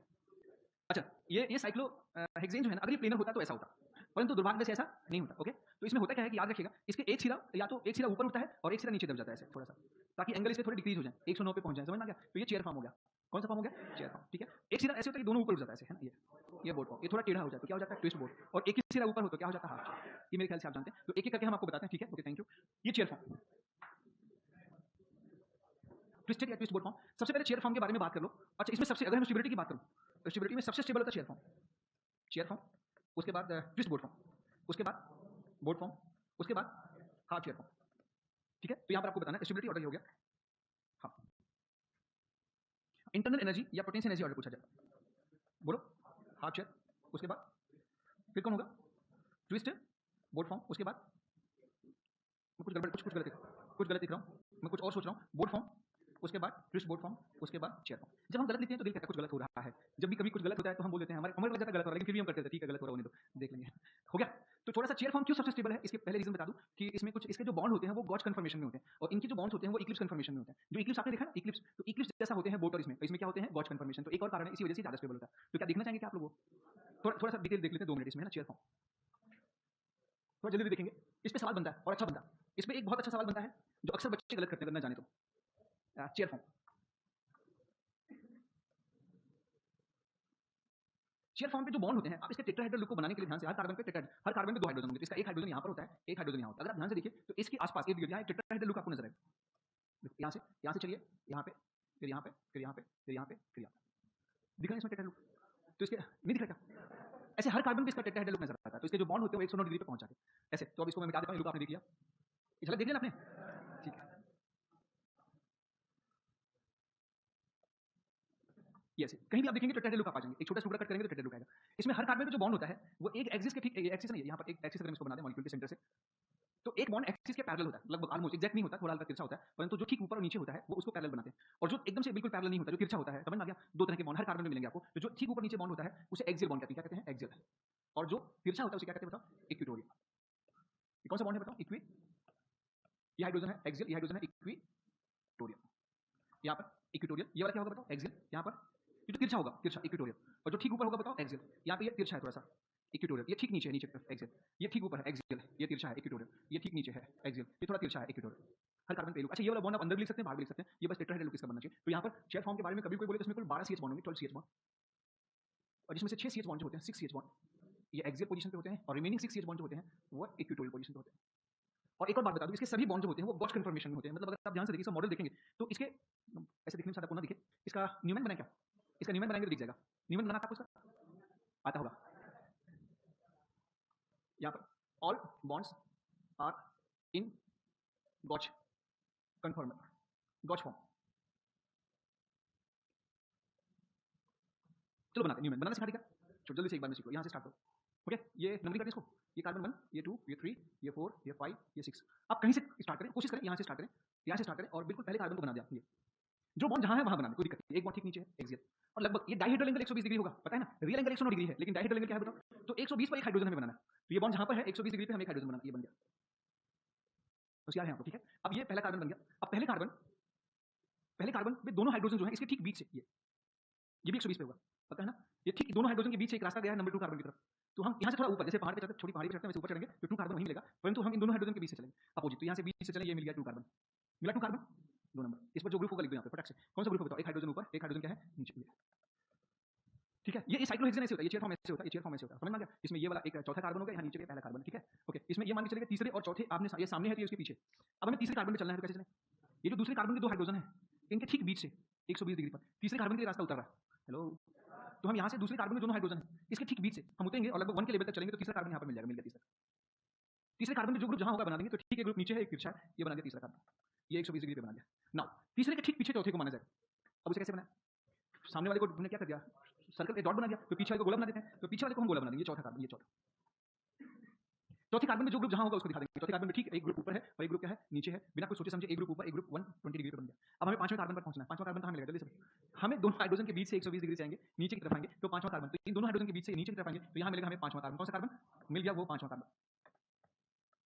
अच्छा, ये साइक्लो हेक्सेन जो है ना, अगर ये प्लेनर होता तो ऐसा होता, परंतु दुर्भाग्य से ऐसा नहीं होता। ओके, तो इसमें होता क्या है कि याद रखिएगा, इसके एक सिरा या तो एक सिरा ऊपर उठता है और एक सिरा नीचे दब जाता है ऐसे थोड़ा सा, ताकि एंगल इस पे थोड़े डिक्रीज हो जाए, 109 पे पहुंच जाए, समझ में आ गया? तो ये चेयर फॉर्म हो गया। कौन सा फॉर्म हो गया? चेयर फॉर्म, ठीक है। एक सिरा ऐसे होता है कि दोनों ऊपर उठ जाता है ऐसे, है ना, ये बोर्ड फॉर्म, ये थोड़ा टेढ़ा हो जाता है तो क्या हो जाता है? Twist board. और एक ही सिरा ऊपर हो तो क्या हो जाता है? हाफ। ये मेरे ख्याल से आप जानते हैं, तो एक एक करके हम आपको बताते हैं, ठीक है। Okay, thank you. ये चेयर फॉर्म, ट्विस्टेड या ट्विस्ट बोर्ड फॉर्म। सबसे पहले चेयर फॉर्म के बारे में बात कर लो। अच्छा, इसमें सबसे, अगर हम स्टेबिलिटी की बात करूं तो स्टेबिलिटी में सबसे स्टेबल होता है चेयर फॉर्म। चेयर फॉर्म, उसके बाद ट्विस्ट बोर्ड फॉर्म, उसके बाद बोर्ड फॉर्म, उसके बाद हार्ड चेयर फॉर्म, ठीक है। तो यहां पर आपको बताना है स्टेबिलिटी ऑर्डर हो गया। हाँ, इंटरनल एनर्जी या पोटेंशियल एनर्जी ऑर्डर पूछा जाए, बोलो। हार्ड चेयर, उसके बाद फिर कौन होगा? ट्विस्ट बोर्ड फॉर्म, उसके बाद मैं कुछ गड़बड़, कुछ गलत लिख रहा हूँ, मैं कुछ और सोच रहा हूँ। बोर्ड फॉर्म, उसके बाद ट्विस्ट बोर्ड फॉर्म, उसके बाद चेयर फॉर्म। जब हम गलत लिखते हैं तो दिल कहता है कुछ गलत हो रहा है। जब भी कभी कुछ गलत होता है तो हम बोल देते हैं, हमारे हमें लग जाता है गलत हो रहा है, लेकिन फिर भी हम करते थे ठीक है गलत हो रहा है, होने दो, देख लेंगे। हो गया। तो थोड़ा सा चेयर फॉर्म क्यों सबसे स्टेबल है, इसके पहले रीजन बता दूं कि इसमें कुछ इसके जो बॉन्ड होते हैं वो गॉच कन्फर्मेशन में होते हैं, और इनके जो बॉन्ड्स होते हैं वो इक्लिप्स कन्फर्मेशन में होते हैं। जो इक्लिप्स आपने देखा ना, इक्लिप्स, तो इक्लिप्स जैसा होते हैं बोट और इसमें, तो इसमें क्या होते हैं? गॉच कन्फर्मेशन। तो एक और कारण है, इसी वजह से ज्यादा स्टेबल होता है। तो क्या देखना चाहेंगे क्या आप लोग? थोड़ा सा डिटेल देख लेते हैं 2 मिनट इसमें, है ना। चेयर फॉर्म थोड़ा जल्दी देखेंगे, इस पे सवाल बनता है और अच्छा बनता है। इसमें एक बहुत अच्छा सवाल बनता है जो अक्सर बच्चे गलत करते हैं, अगर ना जाने तो। चेयर फॉर्म, चेयर फॉर्म पे जो बॉन्ड होते हैं, आप इसके टेट्राहेड्रल लुक को बनाने के लिए ध्यान से, हर कार्बन पे टेट्राहेड्रल, हर कार्बन पे 2 हाइड्रोजन होंगे, तो इसका एक हाइड्रोजन यहाँ पर होता है, एक हाइड्रोजन यहाँ होता है। अगर आप ध्यान से देखिए तो इसके आसपास इर्द गिर्द यहाँ टेट्राहेड्रल लुक आपको नजर आएगा। यहाँ से चलिए, यहाँ पे, फिर यहाँ पे, फिर यहाँ पे, फिर यहाँ पे, फिर यहाँ पे, दिख रहा है इसमें टेट्राहेड्रल लुक? तो इसके नहीं दिख रहा क्या? ऐसे हर कार्बन पे इसका टेट्राहेड्रल लुक नजर आता है। तो इसके जो बॉन्ड होते हैं वो 109 डिग्री पे पहुंच जाते हैं ऐसे। तो अब इसको मैं मिटा देता हूँ, लुक आपने देख लिया, ये झलक देख लिया आपने, ठीक है। ये ऐसे कहीं भी आप देखेंगे तो टेट्राहेड्रल लुक आप आ जाएंगे, एक छोटा टुकड़ा कट करेंगे तो टेट्राहेड्रल लुक आएगा। इसमें हर कार्बन पे जो बॉन्ड होता है वो एक एक्सिस के ठीक, एक्सिस नहीं है, यहाँ पर एक एक्सिस अगर हम इसको बना दें मॉलिक्यूल के सेंटर से, तो एक बॉन्ड एक्सिस के पैरेलल होता है, लगभग ऑलमोस्ट एग्जैक्ट नहीं होता, थोड़ा हल्का तिरछा होता है, परंतु जो ठीक ऊपर और नीचे होता है वो उसको पैरेलल बनाते हैं। और जो एकदम से बिल्कुल पैरेलल नहीं होता, जो तिरछा होता है, समझ में आ गया? 2 तरह के बॉन्ड हर कार्बन में मिलेंगे आपको। तो जो ठीक ऊपर नीचे बॉन्ड होता है उसे एक्सियल बॉन्ड कहते हैं। क्या कहते हैं? एक्सियल। और जो तिरछा होता है उसे क्या कहते हैं बताओ? इक्वेटोरियल। ये कौन सा बॉन्ड है बताओ? इक्वी, ये हाइड्रोजन है एक्सियल, ये हाइड्रोजन है इक्वेटोरियल। यहाँ पर इक्वेटोरियल, ये वाला क्या होगा बताओ? एक्सियल। यहाँ पर ये जो तिरछा होगा, तिरछा इक्वेटोरियल, और जो ठीक ऊपर होगा बताओ? एक्सियल। यहाँ पे ये तिरछा है थोड़ा सा, इक्वेटोरियल। ये ठीक नीचे है, नीचे की तरफ एक्सियल। ये ठीक ऊपर है एक्सियल, ये तिरछा है इक्वेटोरियल। ये ठीक नीचे है एक्सियल, ये थोड़ा तिरछा है इक्वेटोरियल। हर कार्बन पे लुक। अच्छा, ये वाला बॉन्ड आप अंदर भी लिख सकते हैं, बाहर भी लिख सकते हैं, ये बस टेट्राहेड्रल लुक इसका बनना चाहिए। तो यहाँ पर चेयर फॉर्म के बारे में कभी कोई बोले तो इसमें कुल 12 सीएच बॉन्ड होंगे, 12 सीएच बॉन्ड, और जिसमें से 6 सीएच बॉन्ड जो होते हैं, 6 सीएच बॉन्ड ये एक्सियल पोजीशन पे होते हैं, और रिमेनिंग 6 सीएच बॉन्ड जो होते हैं वो इक्वेटोरियल पोजीशन पे होते हैं। और एक और बात बता दूं, इसके सभी बॉन्ड जो होते हैं वो गॉच कन्फर्मेशन में होते हैं। मतलब अगर आप ध्यान से देखिए, इसका मॉडल देखेंगे तो इसके ऐसे दिखने में शायद आपको ना दिखे, इसका न्यूमैन बनाए क्या? इसका न्यूमैन बनाएंगे तो दिख जाएगा। न्यूमैन बनाना आपको इसका आता होगा। यहाँ पर all bonds are in gauche conform, gauche form. चलो बनाते हैं, न्यूमैन बनाना सिखा देगा। चलो जल्दी से एक बार में सीखो, यहाँ से स्टार्ट करो। ओके, ये नंबरिंग करते हैं इसको, ये कार्बन 1, ये 2, ये 3, ये 4, ये 5, ये 6। आप कहीं से स्टार्ट करें, कोशिश करें यहाँ से स्टार्ट करें, यहाँ से स्टार्ट करें, और बिल्कुल पहले कार्बन को बना दिया। ये जो बॉन्ड जहां है वहां बना दे, कोई दिक्कत नहीं। एक बॉन्ड ठीक नीचे है एक्सियल, और लगभग ये डाइहेड्रल एंगल 120 डिग्री होगा, पता है ना। रियल एंगल 109 डिग्री है, लेकिन डाइहेड्रल एंगल क्या है बताओ? तो 120 पर एक हाइड्रोजन हमें बनाना है। तो ये बॉन्ड जहां पर है 120 डिग्री पे हमें एक हाइड्रोजन बनाना, ये बन गया। होशियार है आपको, ठीक है। अब ये पहला कार्बन बन गया। अब पहले कार्बन पे दोनों हाइड्रोजन जो है इसके ठीक बीच से, ये भी 120 पे होगा, पता है ना। ये ठीक दोनों हाइड्रोजन के बीच से एक रास्ता गया है नंबर 2 कार्बन की तरफ। तो हम यहाँ से थोड़ा ऊपर, जैसे पहाड़ पे चढ़ते, छोटी पहाड़ी पे चढ़ते हैं वैसे ऊपर चढ़ेंगे तो 2 कार्बन वहीं मिलेगा, परंतु हम इन दोनों हाइड्रोजन के बीच से चलेंगे अपोजिट। तो यहाँ से बीच से चले, ये मिल गया 2 कार्बन, मिला 2 कार्बन, 2 नंबर। इस पर जो ग्रुप होगा लिख दो यहाँ पे फटाक से। कौन सा ग्रुप बताओ? एक हाइड्रोजन ऊपर, एक हाइड्रोजन क्या है नीचे, ठीक है। ये साइक्लोहेक्सेन ऐसे होता है, ये चेयर फॉर्म ऐसे होता है, ये चेयर फॉर्म ऐसे होता है, समझ में आ गया? इसमें ये वाला एक चौथा कार्बन हो गया, यहाँ नीचे का पहला कार्बन, ठीक है। ओके, इसमें ये मान के चलेगा तीसरे और चौथे आपने ये सामने है तो ये उसके पीछे। अब हमें तीसरे कार्बन पे चलना है, तो कैसे चलें? ये जो दूसरे कार्बन के 2 हाइड्रोजन है इनके ठीक बीच से 120 डिग्री पर तीसरे कार्बन के लिए रास्ता उतर रहा है। हेलो, तो हम यहाँ से दूसरे कार्बन में दोनों हाइड्रोजन है, इसके ठीक बीच से हम उतरेंगे और लगभग 1 के लेवल तक चलेंगे तो तीसरा कार्बन यहाँ पर मिल जाएगा, मिल गया तीसरा। तीसरे कार्बन में जो ग्रुप जहाँ होगा बना देंगे, तो ठीक है ग्रुप नीचे है, एक तिरछा है, ये बना दिया तीसरा कार्बन, ये 120 डिग्री पे बना दिया। नाउ तीसरे के ठीक पीछे चौथे को माना जाएगा। अब उसे कैसे बनाया? सामने वाले को हमने क्या कर दिया, सर्कल डॉट बना दिया, तो पीछे वाले को गोला बना देते हैं, तो पीछे वाले को हम गोला बना देंगे, ये चौथा कार्बन, ये चौथा। चौथे कार्बन में जो ग्रुप जहां होगा उसको दिखा देंगे। चौथे कार्बन में ठीक एक ग्रुप ऊपर है और एक ग्रुप क्या है, नीचे है, बिना कुछ सोचे समझे एक ग्रुप ऊपर, एक ग्रुप 120 डिग्री पे बन गया। अब हमें पांचवें कार्बन पर पहुंचना है। पांचवा कार्बन कहां मिलेगा, जल्दी से हमें दोनों हाइड्रोजन के बीच से 120 डिग्री से आएंगे, नीचे की तरफ आएंगे, तो पांचवा कार्बन, तो इन दोनों हाइड्रोजन के बीच से नीचे की तरफ आएंगे, तो यहां मिलेगा हमें पांचवा कार्बन। कौन सा कार्बन मिल गया, वो पांचवा कार्बन।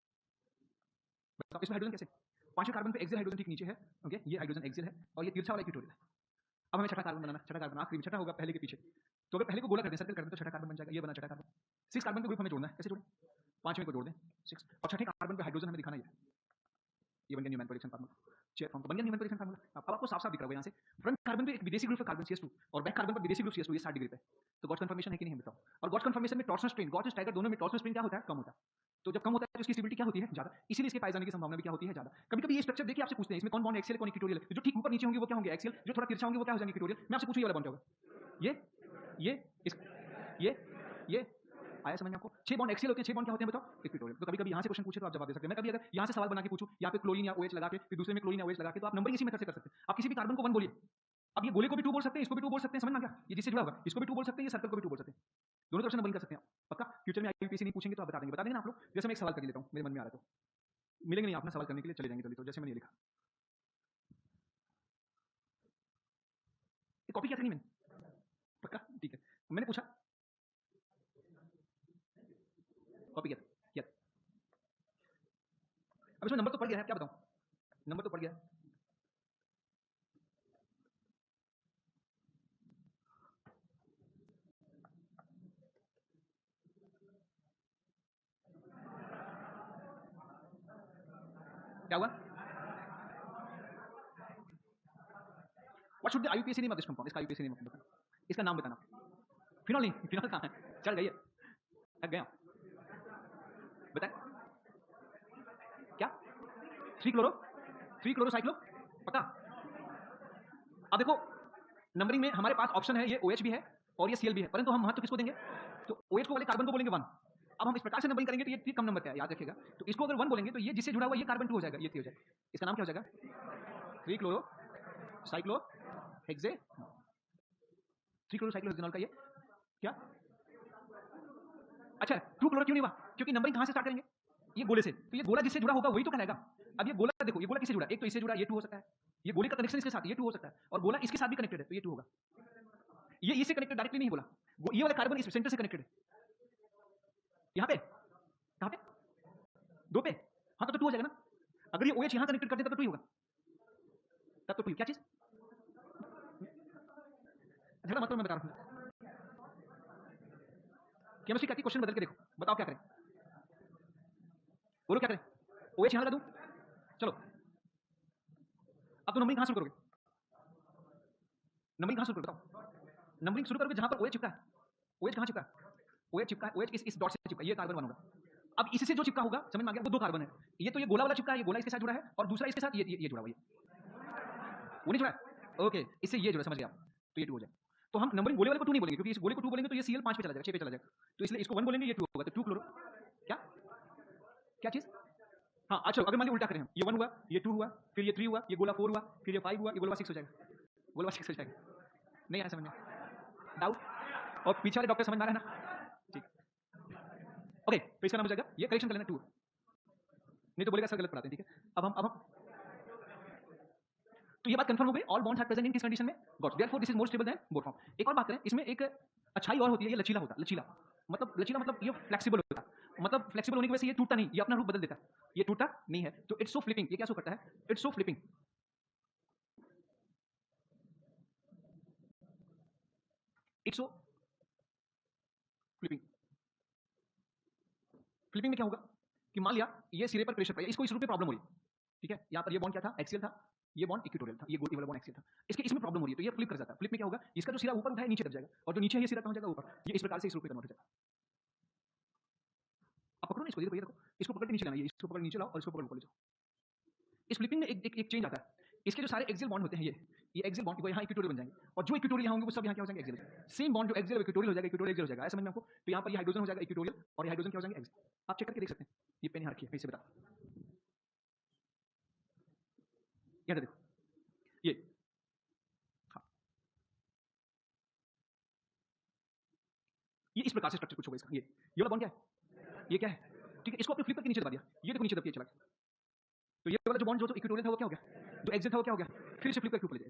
बताओ इसमें हाइड्रोजन कैसे, पांचवें कार्बन पे एक्सियल हाइड्रोजन ठीक नीचे है, ओके, ये हाइड्रोजन एक्सियल है और ये तिरछा वाला इक्विटोरियल है। अब हमें छठा कार्बन बनाना, छठा कार्बन आखिरी में, छठा होगा पहले के पीछे, तो अगर पहले को गोला कर दें, सर्कल कर दें, तो छठा कार्बन बन जाएगा, ये बना छठा कार्बन। 6 कार्बन का ग्रुप हमें जोड़ना है, कैसे जोड़ें, पांचवें को जोड़ दें 6, और छठे कार्बन पे हाइड्रोजन हमें दिखाना है, ये बन गया Newman production formula, chair form बन गया न्यूमैन प्रोडक्शन फार्मूला। अब आपको साफ-साफ दिख रहा होगा यहाँ से, फ्रंट कार्बन पे एक विदेशी ग्रुप है कार्बन CS2 और बैक कार्बन पर विदेशी ग्रुप CS2, ये 60 डिग्री पे, तो गॉस कन्फर्मेशन है कि नहीं बताओ। और गॉस कन्फर्मेशन में टॉर्सन स्ट्रेन, गॉस स्टैगर दोनों में टॉर्सन स्ट्रेन क्या होता है, कम होता है, तो जब कम होता है तो इसकी स्टेबिलिटी क्या होती है, ज्यादा, इसीलिए इसके पाए जाने की संभावना भी क्या होती है, ज्यादा। कभी-कभी ये स्ट्रक्चर देखिए आपसे पूछते हैं इसमें कौन बॉन्ड एक्सियल है, कौन इक्विटोरियल है, जो ठीक ऊपर नीचे होंगे वो क्या होंगे, एक्सियल, जो थोड़ा तिरछा होंगे वो क्या हो जाएंगे, इक्विटोरियल। मैं आपसे पूछूं ये वाला बॉन्ड क्या होगा, ये आया समझ में आपको? 6 बॉन्ड एक्सियल होते हैं, 6 बॉन्ड क्या होते हैं बताओ, इक्विटोरियल। तो कभी-कभी यहाँ से क्वेश्चन पूछे तो आप जवाब दे सकते हैं। मैं कभी अगर यहाँ से सवाल बना के पूछूं, यहाँ पे क्लोरीन या OH लगा के, फिर दूसरे में क्लोरीन या OH लगा के, तो आप नंबरिंग इसी मेथड से कर सकते हैं। आप किसी भी कार्बन को 1 बोलिए, अब ये गोले को भी 2 बोल सकते हैं, इसको भी 2 बोल सकते हैं, समझ में आ गया, ये जिससे जुड़ा होगा इसको भी 2 बोल सकते हैं, ये सर्कल को भी 2 बोल सकते हैं, दोनों तरफ से नंबरिंग कर सकते हैं। पक्का फ्यूचर में IUPAC नहीं पूछेंगे तो आप बता देंगे ना आप लोग। जैसे मैं एक सवाल कर लेता हूँ, मेरे मन में आ रहा है, तो मिलेंगे नहीं, आपने सवाल करने के लिए चले जाएंगे जल्दी, तो जैसे मैंने ये लिखा, कॉपी किया था नहीं मैंने, पक्का ठीक है, मैंने पूछा कॉपी किया था। अब इसमें नंबर तो पड़ गया है, क्या बताऊं, नंबर तो पड़ गया है। क्या हुआ, what should the IUPAC name of this compound, इसका IUPAC नेम बताना, इसका नाम बताना। फिनॉल नहीं, फिनॉल कहाँ है, चल गई है, थक गया, बताए क्या, 3 क्लोरो साइक्लो, पता। अब देखो नंबरिंग में हमारे पास ऑप्शन है, ये OH भी है और ये Cl भी है, परंतु हम महत्व किसको देंगे, तो OH को वाले कार्बन को बोलेंगे 1। अब हम इस प्रकार से नंबरिंग करेंगे तो ये कम नंबर का है, याद रखिएगा। तो इसको अगर 1 बोलेंगे तो ये जिससे जुड़ा हुआ ये कार्बन 2 हो जाएगा, ये 3 हो जाएगा, इसका नाम क्या हो जाएगा, 3 chloro cyclo hexa, 3 chloro cyclo hexanol का ये क्या, अच्छा 2 क्लोरो क्यों नहीं हुआ, क्योंकि नंबरिंग कहां से स्टार्ट करेंगे, ये गोले से, तो ये गोला जिससे जुड़ा होगा वही तो कहलाएगा। अब ये गोला देखो, ये गोला किससे जुड़ा, एक तो इससे जुड़ा, ये 2 हो सकता है, ये गोले का कनेक्शन इसके साथ, ये 2 हो सकता है, और गोला इसके साथ भी कनेक्टेड है, तो ये 2 होगा। ये इससे कनेक्टेड डायरेक्टली नहीं बोला, ये वाला कार्बन इस सेंटर से कनेक्टेड है, यहाँ पे, कहाँ पे, 2 पे, हाँ तो 2 हो जाएगा ना। अगर ये OH यहाँ कनेक्टेड कर देता तो 2 ही होगा, तब तो 2, क्या चीज, झगड़ा मतलब मैं बता रहा हूँ, केमिस्ट्री का क्वेश्चन बदल के देखो, बताओ क्या करें, बोलो क्या करें, OH यहाँ लगा दूं, चलो अब तो नंबरिंग कहाँ शुरू करोगे, नंबरिंग कहाँ शुरू करोगे बताओ, नंबरिंग शुरू करोगे जहां पर OH चिपका है, OH कहाँ चिपका है, OH चिपका है, OH इस डॉट से चिपका, ये कार्बन 1 होगा। अब इससे जो चिपका होगा, समझ में आ गया, वो 2 कार्बन है, ये तो ये गोला वाला चिपका है, ये गोला इसके साथ जुड़ा है, और दूसरा इसके साथ ये जुड़ा हुआ है, वो नहीं जुड़ा है, ओके, इससे ये जुड़ा, समझ गया, तो ये 2 हो जाए। तो हम नंबरिंग गोले वाले को 2 नहीं बोलेंगे, क्योंकि इस गोले को 2 बोलेंगे तो ये Cl 5 पे चला जाएगा, 6 पे चला जाएगा, तो इसलिए इसको 1 बोलेंगे, ये 2 होगा, तो 2 क्लोरो क्या, क्या चीज, हाँ अच्छा, अगर मान लीजिए उल्टा करें हम, ये 1 हुआ, ये 2 हुआ, फिर ये 3 हुआ, ये गोला 4 हुआ, फिर ये 5 हुआ, ये गोला 6 हो जाएगा, गोला 6 हो जाएगा, नहीं आया समझ में, डाउट, और पीछे वाले डॉक्टर समझ में आ रहा है ना, ठीक, ओके, तो इसका नाम हो जाएगा, ये करेक्शन कर लेना 2, नहीं तो बोलेगा सर गलत पढ़ाते हैं, ठीक है। अब हम तो ये बात कंफर्म हो गई, all bonds are present in किस कंडीशन में, got, therefore this is more stable than boat form. एक और बात करें, इसमें एक अच्छाई और होती है, ये लचीला होता है, लचीला मतलब ये फ्लेक्सिबल होता है, मतलब फ्लेक्सिबल होने की वजह से ये टूटता नहीं, ये अपना रूप बदल देता है, ये टूटता नहीं है, तो इट्स सो फ्लिपिंग, ये क्या शो करता है, it's so flipping, it's so flipping. Flipping में क्या होगा कि मान लिया ये सिरे पर प्रेशर पड़ा, इसको इस रूप में प्रॉब्लम हो रही है, ठीक है, यहाँ पर ये बॉन्ड क्या था, एक्सियल था, ये बॉन्ड इक्वेटोरियल था, ये वाला बॉन्ड एक्सियल था, इसमें प्रॉब्लम हो रही है, तो ये फ्लिप कर जाता है। फ्लिप में क्या होगा, इसका जो सिरा ऊपर उठा है नीचे दब जाएगा, और जो नीचे है ये सिरा कहाँ जाएगा, ऊपर, ये इस प्रकार से इस रूप में कन्वर्ट हो जाएगा। आप पकड़ो ना इसको, ये देखो, इसको पकड़ के नीचे लाना, इसको पकड़ नीचे लाओ और इसको पकड़ ऊपर ले जाओ। इस फ्लिपिंग में एक चेंज आता है इसके जो सारे एक्सियल बॉन्ड होते हैं ये एक्सियल बॉन्ड वो यहाँ इक्वेटोरियल बन जाएंगे और जो इक्वेटोरियल यहाँ होंगे वो सब यहाँ क्या हो जाएंगे एक्सियल। सेम बॉन्ड जो एक्सियल और इक्वेटोरियल हो जाएगा, इक्वेटोरियल एक्सियल हो जाएगा, ऐसा समझ में आपको। तो यहाँ पर ये हाइड्रोजन हो जाएगा इक्वेटोरियल और ये हाइड्रोजन क्या हो जाएंगे एक्सियल। आप चेक करके देख सकते हैं, ये पेन यहाँ रखिए, मैं इसे बता, यहाँ देखो ये, हाँ ये इस प्रकार से स्ट्रक्चर कुछ होगा इसका। ये वाला बॉन्ड क्या है, ये क्या है, ठीक है, इसको आपने फ्लिप करके नीचे दबा दिया, ये देखो नीचे दबा के चला गया। तो ये वाला जो बॉन्ड जो इक्वेटोरियल था वो क्या हो गया, जो एक्सियल था वो क्या हो गया, फिर इसे फ्लिप करके ऊपर ले जाए,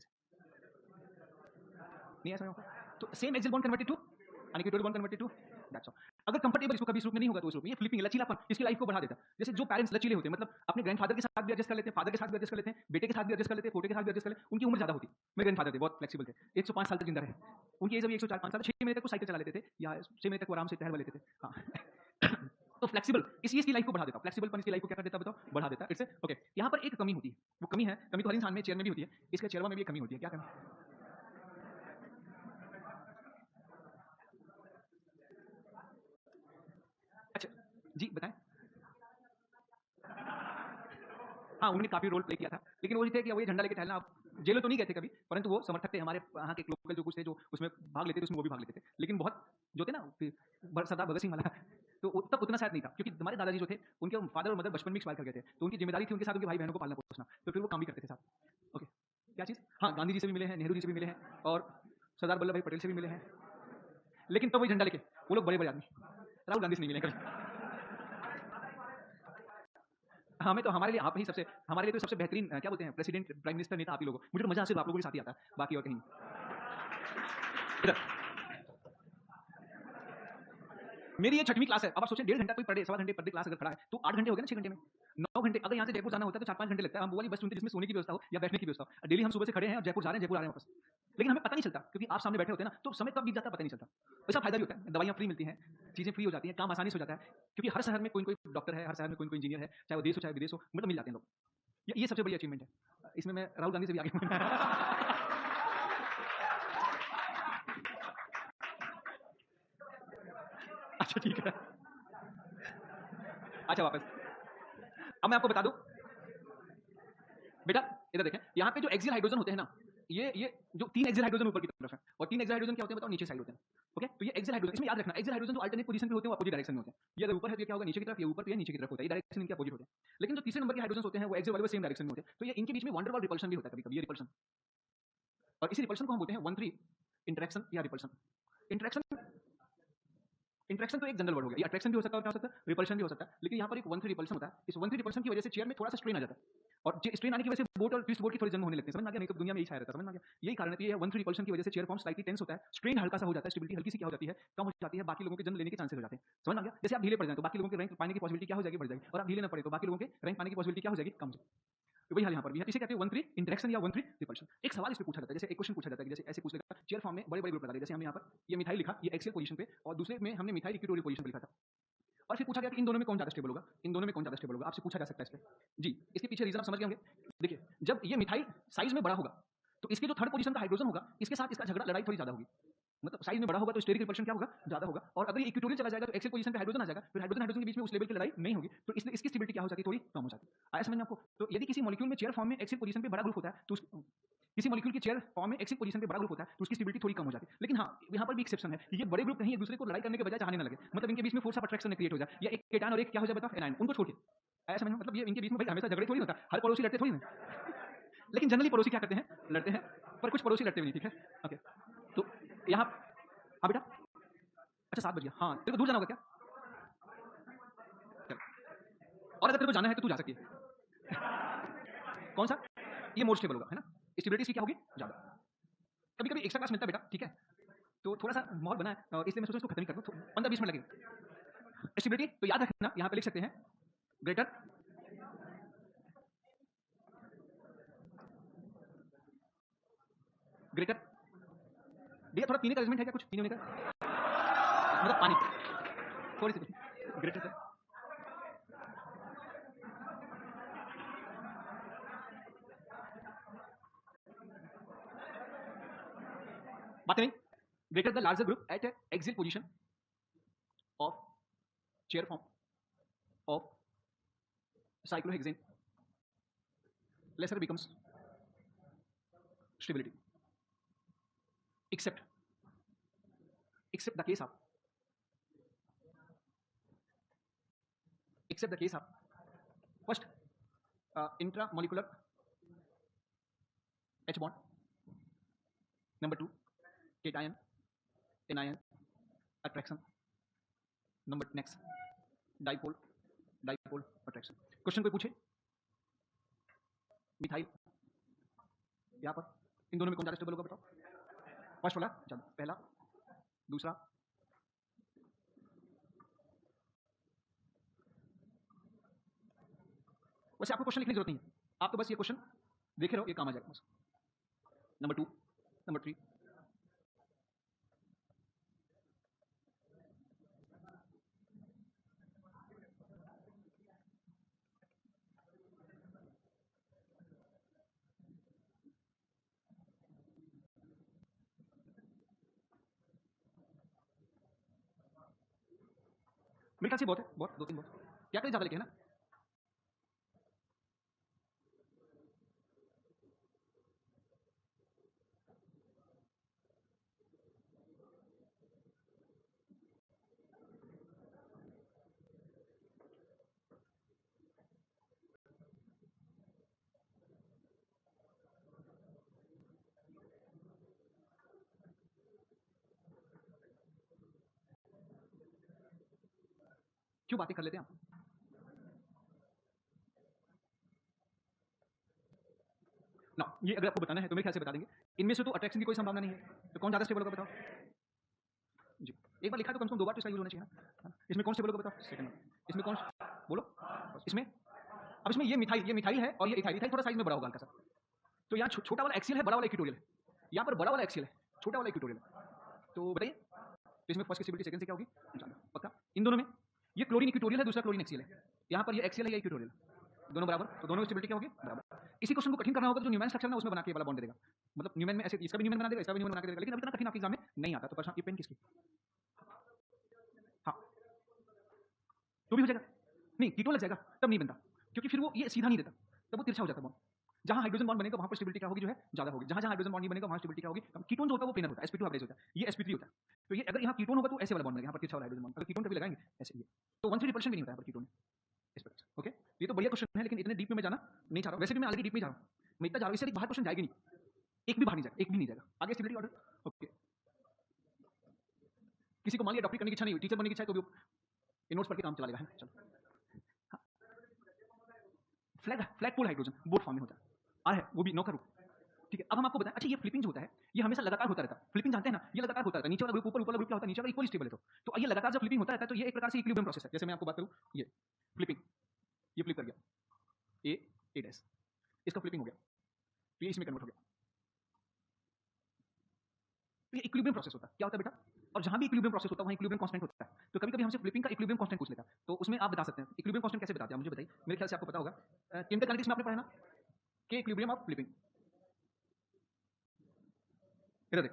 नहीं ऐसा होगा। तो same axial bond converted to an equatorial bond converted to that's all. अगर कंफर्टेबल इसको कभी इस रूप में नहीं होगा तो इस रूप में ये फ्लिपिंग लचीलापन इसकी लाइफ को बढ़ा देता है। जैसे जो पेरेंट्स लचीले होते हैं, मतलब अपने ग्रैंडफादर के साथ भी एडजस्ट कर लेते हैं, फादर के साथ भी एडजस्ट कर लेते हैं, बेटे के साथ भी एडजस्ट कर लेते हैं, पोटे के साथ भी एडजस्ट कर लेते हैं, उनकी उम्र ज्यादा होती है। मेरे ग्रैंडफादर थे, बहुत फ्लेक्सिबल थे, 105 साल तक जिंदा रहे। उनकी एज अभी 104-5 साल, 6 महीने तक वो साइकिल चला लेते थे या 6 महीने तक वो आराम से टहल लेते थे। हाँ तो फ्लेक्सिबल इसकी लाइफ को बढ़ा देता, फ्लेक्सिबल इसकी लाइफ को क्या कर देता बताओ, बढ़ा देता। It's okay. यहाँ पर एक कमी होती है, वो कमी है, कमी तो हर इंसान में, चेयर में भी होती है, इसके चेयरवा में भी एक कमी होती है। क्या कमी? अच्छा जी बताएं। हाँ उन्होंने काफी रोल प्ले किया था, लेकिन वो थे कि वो ये झंडा लेके टहलना, आप जेलों तो नहीं गए थे कभी, परंतु वो समर्थक थे हमारे यहाँ के लोकल जो कुछ थे जो उसमें भाग लेते थे, उसमें वो भी भाग लेते थे। लेकिन बहुत जो थे ना सरदार भगत सिंह वाला, तो तब उतना शायद नहीं था, क्योंकि हमारे दादाजी जो थे उनके फादर और मदर बचपन में एक्सपायर कर गए थे, तो उनकी जिम्मेदारी थी उनके साथ उनके भाई बहनों को पालना पोसना, तो फिर वो काम भी करते थे साथ। ओके क्या चीज़, हाँ गांधी जी से भी मिले हैं, नेहरू जी से भी मिले हैं और सरदार वल्लभ भाई पटेल से भी मिले हैं, लेकिन तब वही झंडा लेके वो लोग बड़े बड़े आदमी, राहुल गांधी से नहीं मिले कभी। हमें तो हमारे लिए आप ही सबसे, हमारे लिए तो सबसे बेहतरीन क्या बोलते हैं प्रेसिडेंट, प्राइम मिनिस्टर नेता आप ही लोगों, मुझे तो मजा सिर्फ आप लोगों के साथ ही आता है, बाकी और कहीं नहीं। इधर मेरी ये 6वीं क्लास है, अब आप सोचें 1.5 घंटा कोई पर डे, 1.25 घंटे पर डे क्लास अगर पढ़ा है तो 8 घंटे हो गए ना, 6 घंटे में 9 घंटे। अगर यहाँ से जयपुर जाना होता है तो 4-5 घंटे लगता है, हम वो वाली बस चुनते जिसमें सोने की व्यवस्था हो या बैठने की व्यवस्था हो। डेली हम सुबह से खड़े हैं और जयपुर जा रहे हैं, जयपुर आ रहे हैं वापस, लेकिन हमें पता नहीं चलता क्योंकि आप सामने बैठे होते हैं ना, तो समय कब बीत जाता है पता नहीं चलता। वैसा फायदा भी होता है, दवाइयाँ फ्री मिलती हैं, चीजें फ्री हो जाती हैं, काम आसानी से हो जाता है, क्योंकि हर शहर में कोई कोई डॉक्टर है, हर शहर में कोई इंजीनियर है, चाहे वो देश हो चाहे विदेश हो, मतलब मिल जाते हैं लोग। ये सबसे बड़ी अचीवमेंट है, इसमें मैं राहुल गांधी से भी आगे अच्छा ठीक है, अच्छा वापस अब मैं आपको बता दूं बेटा, इधर देखें, यहाँ पे जो एक्सियल हाइड्रोजन होते हैं ना, ये जो 3 एक्सियल हाइड्रोजन ऊपर की तरफ है और 3 एक्सियल हाइड्रोजन क्या होते हैं बताओ, नीचे साइड होते हैं। ओके तो ये एक्सियल हाइड्रोजन, इसमें याद रखना एक्सियल हाइड्रोजन जो अल्टरनेट पोजीशन पे होते हैं वो अपोजिट डायरेक्शन में होते हैं। ये अगर ऊपर है तो ये क्या होगा नीचे की तरफ, ये ऊपर तो ये नीचे की तरफ होता है, ये डायरेक्शन इनके अपोजिट होते हैं। लेकिन जो तीसरे नंबर के हाइड्रोजन होते हैं वो एक्सियल वाले सेम डायरेक्शन में होते हैं, तो ये इनके बीच में वंडर वाल रिपल्शन भी होता है कभी कभी, ये रिपल्शन, और इसी रिपल्शन को हम बोलते हैं 1-3 इंटरेक्शन या रिपल्शन। इंटरेक्शन इंटरेक्शन तो एक जनरल वर्ड हो गया, ये अट्रैक्शन भी हो सकता है और क्या हो सकता है रिपल्शन भी हो सकता है, लेकिन यहाँ पर एक 1-3 रिपल्शन होता है। इस 1-3 रिपल्शन की वजह से चेयर में थोड़ा सा स्ट्रेन आ जाता है, और स्ट्रेन आने की वजह से बोट और ट्विस्ट बोट की थोड़ी जंग होने लगती है, समझ में आ गया, नहीं तो दुनिया में यही छाया रहता है, समझ में आ गया, यही कारण है। ये 1-3 रिपल्शन की वजह से चेयर फॉर्म स्लाइटली टेंस होता है, स्ट्रेन हल्का सा हो जाता है, स्टेबिलिटी हल्की सी क्या हो जाती है, कम हो जाती है, बाकी लोगों के जन्म लेने के चांसेस हो जाते हैं, समझ में आ गया। जैसे आप ढीले पड़ जाए तो बाकी लोगों के रैंक पाने की पॉसिबिलिटी क्या हो जाएगी, बढ़ जाएगी, और आप ढीले न पड़े तो बाकी लोगों के रैंक पाने की पॉसिबिलिटी क्या हो जाएगी, कम हो जाएगी। तो वही हाल यहाँ पर भी है, इसे कहते हैं 1-3 इंटरेक्शन या 1-3 रिपल्शन। एक सवाल इस पे पूछा जाता है, जैसे एक क्वेश्चन पूछा जाता है कि जैसे ऐसे पूछ लेगा चेयर फॉर्म में बड़े बड़े ग्रुप लगा दिए, जैसे हमने यहाँ पर ये मिथाइल लिखा, ये एक्सियल पोजीशन पे, और दूसरे में हमने मिथाइल इक्विटोरियल पोजीशन पे लिखा था, और फिर पूछा गया कि इन दोनों में कौन ज्यादा स्टेबल होगा, इन दोनों में कौन ज्यादा स्टेबल होगा, आपसे पूछा जा सकता है इस पे। जी इसके पीछे रीजन आप समझ गए होंगे। देखिए जब ये मिथाइल साइज में बड़ा होगा तो इसके जो थर्ड पोजीशन का हाइड्रोजन होगा इसके साथ इसका झगड़ा लड़ाई थोड़ी ज्यादा होगी, मतलब साइज में बड़ा होगा तो स्टेरिक रिपल्शन क्या होगा, ज्यादा होगा, और अगर ये इक्विटोरियल चला जाएगा तो एक्सियल पोजीशन पे हाइड्रोजन आ जाएगा, फिर हाइड्रोजन हाइड्रोजन के बीच में उस लेवल की लड़ाई नहीं होगी, तो इसलिए इसकी स्टेबिलिटी क्या हो जाती है, थोड़ी कम हो जाती है। आया समझ में आपको। तो यदि किसी मॉलिक्यूल में चेयर फॉर्म में एक्सियल पोजीशन पे बड़ा ग्रुप होता है तो किसी मॉलिक्यूल की चेयर फॉर्म में एक्सियल पोजीशन पे बड़ा ग्रुप होता है तो उसकी स्टेबिलिटी थोड़ी कम हो जाती है। लेकिन हाँ यहाँ पर भी एक्सेप्शन है, ये बड़े ग्रुप कहीं एक दूसरे को लड़ाई करने के बजाय चाहने ना लगे, मतलब इनके बीच में फोर्स ऑफ अट्रैक्शन क्रिएट हो जाए, या एक केटायन और एक क्या हो जाए बताओ एनायन, उनको छोड़ के। ऐसा समझ में, मतलब ये इनके बीच में भाई हमेशा झगड़े थोड़ी होता है, हर पड़ोसी लड़ते थोड़ी ना, लेकिन जनरली पड़ोसी क्या करते हैं, लड़ते हैं, पर कुछ पड़ोसी लड़ते भी नहीं, ठीक है। ओके तो यहाँ, हाँ बेटा, अच्छा 7 बज गया, हाँ तेरे को दूर जाना होगा क्या, चल, और अगर तेरे को जाना है तो तू जा सकती है। कौन सा, ये मोर स्टेबल होगा है ना, स्टेबिलिटी इसकी क्या होगी ज्यादा। कभी कभी एक्स्ट्रा क्लास मिलता है बेटा, ठीक है, तो थोड़ा सा माहौल बना है इसलिए मैं सोचा इसको खत्म ही कर दूं, 15-20 मिनट लगेगा। स्टेबिलिटी तो याद रखना, यहाँ पे लिख सकते हैं ग्रेटर ग्रेटर, भैया थोड़ा पीने का अरेंजमेंट है क्या, कुछ पीने होने का, मतलब पानी थोड़ी सी ग्रेटर से बातें नहीं। Greater the larger group at axial position of chair form of cyclohexane lesser becomes stability, except the case of first intramolecular H bond, number 2 cation anion attraction, number next dipole attraction. Question कोई पूछे? Methyl यहां पर इन दोनों में कौन ज्यादा stable होगा बताओ? फर्स्ट वाला, चलो पहला, दूसरा, वैसे आपको क्वेश्चन लिखने की जरूरत नहीं है, आप तो बस ये क्वेश्चन देखे रहो, ये काम आ जाएगा बस. नंबर 2, नंबर 3, मेरे ख्याल से बहुत है, बहुत, 2-3 बहुत. क्या करें, ज्यादा लिखे है ना? क्यों बातें कर लेते हैं आप? ना, ये अगर आपको बताना है तो मेरे ख्याल से बता देंगे. इनमें से तो अट्रैक्शन की कोई संभावना नहीं है, तो कौन ज्यादा स्टेबल होगा बताओ? जी, एक बार लिखा तो कम से कम 2 बार तो इसका यूज होना चाहिए ना. इसमें कौन स्टेबल होगा बताओ? सेकंड में. इसमें कौन, बोलो. इसमें, अब इसमें ये मिथाइल है और ये इथाइल थोड़ा साइज में बड़ा होगा हल्का सा. तो यहाँ छोटा वाला एक्सियल है, बड़ा वाला इक्विटोरियल है. यहाँ पर बड़ा वाला एक्सियल है, छोटा वाला इक्विटोरियल है. तो बताइए, तो इसमें फर्स्ट की स्टेबिलिटी सेकंड से क्या होगी? पक्का इन दोनों में, ये क्लोरीन इक्विटोरियल है, दूसरा क्लोरीन एक्सियल है. यहाँ पर ये एक्सियल है, ये इक्विटोरियल, दोनों बराबर, तो दोनों की स्टेबिलिटी क्या होगी? बराबर. इसी क्वेश्चन को कठिन करना होगा तो जो न्यूमैन स्ट्रक्चर है उसमें बना के वाला बॉन्ड दे देगा. मतलब न्यूमैन में ऐसे इसका भी न्यूमैन बना देगा, इसका भी न्यूमैन बना के देगा, लेकिन अभी इतना कठिन आपके एग्जाम में नहीं आता. तो परेशान, ये पेन किसकी? हाँ, तो भी हो जाएगा. नहीं, कीटोन लग जाएगा तब नहीं बनता, क्योंकि फिर वो ये सीधा नहीं देता, तब वो तिरछा हो जाता बॉन्ड. जहां हाइड्रोजन बॉन्ड बनेगा वहां पर स्टेबिलिटी क्या होगी? जो है ज्यादा होगी. जहां हाइड्रोजन बॉन्ड नहीं बनेगा वहां स्टेबिलिटी क्या होगी? कीटोन जो होता है वो प्लेनर होता है, sp2 एवरेज होता है, ये sp3 होता है. तो ये अगर यहाँ कीटोन होगा तो ऐसे वाला बॉन्ड बनेगा, यहाँ पर तिरछा वाला हाइड्रोजन बॉन्ड. अगर कीटोन कभी लगाएंगे ऐसे, ये तो 1-3% भी नहीं होता है पर कीटोन. ओके, ये तो बढ़िया क्वेश्चन है, लेकिन इतने डीप में मैं जाना नहीं चाह रहा हूं. वैसे भी मैं ऑलरेडी डीप में जा रहा हूं, मैं इतना जा रहा हूं, इससे बाहर क्वेश्चन जाएगा नहीं, एक भी बाहर नहीं जाएगा, एक भी नहीं जाएगा. आगे स्टेबिलिटी ऑर्डर. ओके, किसी को मान लिया डॉक्टरी करने की इच्छा नहीं हुई, टीचर बनने की इच्छा है, तो भी नोट्स पढ़ के काम चला लेगा. चलो, फ्लैग पोल हाइड्रोजन बोथ फॉर्म में होता है, आ है वो भी नौका रूप. ठीक है, अब हम आपको बताएं. अच्छा, ये फ्लिपिंग जो होता है ये हमेशा लगातार होता रहता है. फ्लिपिंग जानते हैं ना, ये लगातार होता रहता है. नीचे वाला ग्रुप ऊपर, ऊपर वाला ग्रुप क्या होता है? नीचे वाला इक्वल स्टेबल है. तो ये लगातार जब फ्लिपिंग होता रहता है तो ये एक प्रकार से इक्विलिब्रियम प्रोसेस है. जैसे मैं आपको बात करूं, ये फ्लिपिंग, ये फ्लिप कर गया, ए डैश, इसका फ्लिपिंग हो गया, तो ये इसमें कन्वर्ट हो गया. तो ये इक्विलिब्रियम प्रोसेस होता है. क्या होता है बेटा? और जहां भी इक्विलिब्रियम प्रोसेस होता है वहां इक्विलिब्रियम कांस्टेंट होता है. तो कभी कभी हमसे फ्लिपिंग का इक्विलिब्रियम कांस्टेंट पूछ लेता है, तो उसमें आप बता सकते हैं इक्विलिब्रियम कांस्टेंट कैसे बताते हैं, मुझे बताइए. मेरे ख्याल से आपको पता होगा, केमिकल काइनेटिक्स में आपने पढ़ा ना, के इक्विलिब्रियम ऑफ फ्लिपिंग. इधर देख,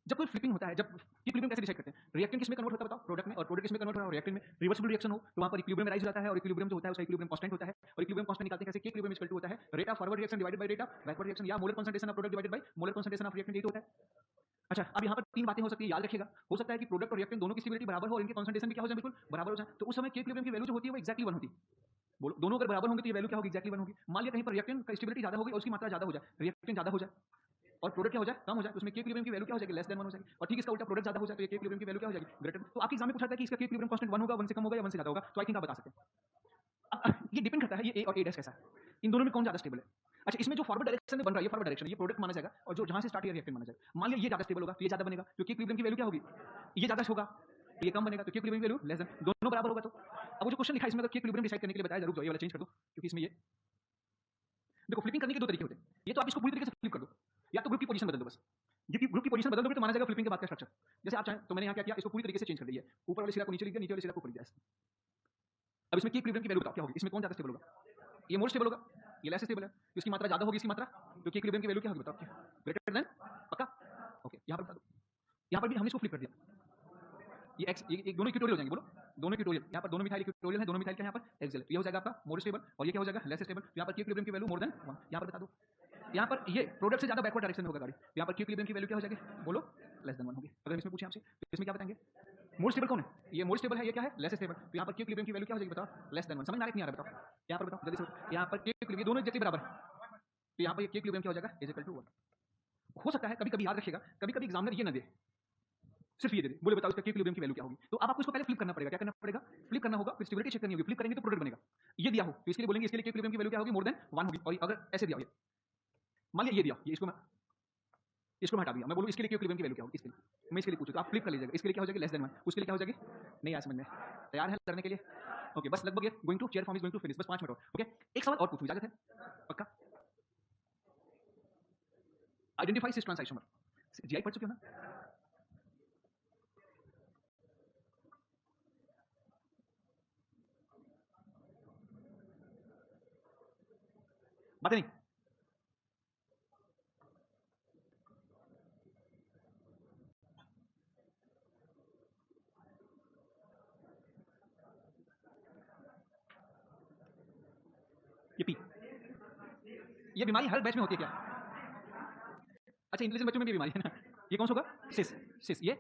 जब कोई फ्लिपिंग होता है, जब इक्विलिब्रियम कैसे डिसाइड करते हैं? रिएक्टेंट किस में कन्वर्ट होता है बताओ? प्रोडक्ट में. और प्रोडक्ट किस में कन्वर्ट हो रहा है? रिएक्टेंट में. रिवर्सिबल रिएक्शन हो तो वहां पर इक्विलिब्रियम राइज हो जाता है, और इक्विलिब्रियम जो होता है उसका इक्विलिब्रियम कांस्टेंट होता है. और इक्विलिब्रियम कांस्टेंट निकालते हैं कैसे? के इक्विलिब्रियम इक्वल टू होता है rate of forward reaction divided by rate of backward reaction, या molar concentration of product divided by molar concentration of reactant. यही होता है. अच्छा, अब यहाँ पर 3 बातें हो सकती है, याद रखिएगा. हो सकता है कि प्रोडक्ट और रिएक्टेंट दोनों की स्टेबिलिटी बराबर हो और इनके कंसंट्रेशन भी क्या हो जाए? बिल्कुल बराबर हो जाए. तो उस समय के इक्विलिब्रियम की वैल्यू जो होती है वो एक्जैक्टली 1 होती है. बोलो, दोनों अगर बराबर होंगे तो ये वैल्यू क्या होगी? एक्जैक्टली 1 होगी. मान लिया कहीं पर रिएक्टेंट का स्टेबिलिटी ज्यादा होगी और उसकी मात्रा ज्यादा हो जाए, रिएक्टेंट ज्यादा हो जाए और प्रोडक्ट क्या हो जाए? कम हो जाए, तो उसमें के इक्विलिब्रियम की वैल्यू क्या हो जाएगी? लेस देन 1 हो जाएगी. और ठीक इसका उल्टा, प्रोडक्ट ज्यादा हो जाए तो ये के इक्विलिब्रियम की वैल्यू क्या हो जाएगी? ग्रेटर. तो आपके एग्जाम में पूछा था कि इसका के इक्विलिब्रियम कांस्टेंट 1 होगा, 1 से कम होगा या 1 से ज्यादा होगा, तो आई थिंक आप बता सकते हैं. ये डिपेंड करता है ये ए और ए डैश कैसा है, इन दोनों में कौन ज्यादा स्टेबल है. अच्छा, इसमें जो फॉरवर्ड डायरेक्शन में बन रहा है ये फॉरवर्ड डायरेक्शन, ये प्रोडक्ट माना जाएगा, और जो जहां से स्टार्ट ये रिएक्टेंट माना जाएगा. मान लिया ये ज्यादा स्टेबल होगा तो ये ज्यादा बनेगा, क्योंकि इक्विलिब्रियम की वैल्यू क्या होगी? ये ज्यादा होगा, ये कम बनेगा, तो के इक्विलिब्रियम की वैल्यू लेस देन. दोनों बराबर होगा. तो अब वो जो क्वेश्चन लिखा है इसमें अगर के इक्विलिब्रियम डिसाइड करने के लिए बताया, जरूर ये वाला चेंज कर दो, क्योंकि इसमें ये देखो फ्लिपिंग करने के 2 तरीके होते हैं. ये तो आप इसको पूरी तरीके से फ्लिप कर दो, या तो ग्रुप की पोजीशन बदल दो. बस ये ग्रुप की पोजीशन बदल दोगे तो माना जाएगा फ्लिपिंग के बाद का स्ट्रक्चर. जैसे आप चाहें तो मैंने यहाँ क्या किया, इसको पूरी तरीके से चेंज कर दिया. ऊपर वाले सिरा को नीचे लिख दिया, नीचे वाले सिरा को ऊपर लिख दिया. अब इसमें के इक्विलिब्रियम की वैल्यू बताओ क्या होगी? इसमें कौन ज्यादा स्टेबल होगा? ये मोर स्टेबल होगा, ये लेस स्टेबल है. इसकी मात्रा ज्यादा होगी, इसकी मात्रा, तो के इक्विलिब्रियम की वैल्यू क्या होगी बताओ? Greater than. पक्का? ओके, यहाँ पर बता दो. यहाँ पर भी हमने इसको फ्लिप कर दिया. ये एक्स, ये दोनों इक्विटोरियल हो जाएंगे. बोलो, दोनों इक्विटोरियल. यहाँ पर दोनों मिथाइल इक्विटोरियल है, दोनों मिथाइल क्या है यहाँ पर? एक्सियल. तो ये हो जाएगा आपका मोर स्टेबल, और ये क्या हो जाएगा? Less stable. तो यहाँ पर के इक्विलिब्रियम की वैल्यू मोर देन 1. यहाँ पर बता दो यहाँ पर ये प्रोडक्ट से ज्यादा बैकवर्ड डायरेक्शन में होगा गाड़ी, यहाँ पर क्यू इक्विलिब्रियम की वैल्यू क्या हो जाएगी बोलो, लेस देन 1 होगी। अगर हम इसमें पूछे आपसे तो इसमें क्या बताएंगे, मोर स्टेबल कौन है, ये मोर स्टेबल है, ये क्या है लेस स्टेबल, तो यहाँ पर क्यू इक्विलिब्रियम की वैल्यू क्या हो जाएगी बताओ, लेस देन 1। समझ में आ रहा है नहीं आ रहा बताओ, यहाँ पर बताओ जल्दी से बताओ। यहाँ पर क्यू इक्विलिब्रियम दोनों एक्जेक्टली बराबर है, तो यहाँ पर ये क्यू इक्विलिब्रियम क्या हो जाएगा इज इक्वल टू 1। हो सकता है कभी कभी याद रखिएगा, कभी कभी एग्जामिनर ये ना दे, सिर्फ ये दे दे, बोले बताओ इसका क्यू इक्विलिब्रियम की वैल्यू क्या होगी, तो अब आपको इसको पहले फ्लिप करना पड़ेगा, क्या करना पड़ेगा, फ्लिप करना होगा, फिर स्टेबिलिटी चेक करनी होगी, फ्लिप करेंगे तो प्रोडक्ट बनेगा। ये दिया हो तो इसके लिए बोलेंगे इसके लिए क्यू इक्विलिब्रियम की वैल्यू क्या होगी, मोर देन 1 होगी। और अगर ऐसे दिया हो, मान लिया ये दिया, ये इसको मैं हटा दिया, मैं बोलूं इसके लिए क्यू इक्विलिब्रियम की वैल्यू क्या होगी, इसके लिए मैं इसके लिए पूछूं तो आप फ्लिप कर लीजिएगा, इसके लिए क्या हो जाएगी लेस देन 1, उसके लिए क्या हो जाएगी, नहीं आया समझ में, तैयार है करने के लिए? ओके बस लगभग ये going to chair form is going to finish, बस 5 मिनट और। ओके एक सवाल और पूछूं, इजाजत है पक्का? Identify cis trans isomer, GI पढ़ चुके हो ना? बातें नहीं, ये पी, ये बीमारी हर बैच में होती है क्या? अच्छा इंटेलिजेंट बच्चों में भी बीमारी है ना, ये कौन सा होगा, सिस, सिस ये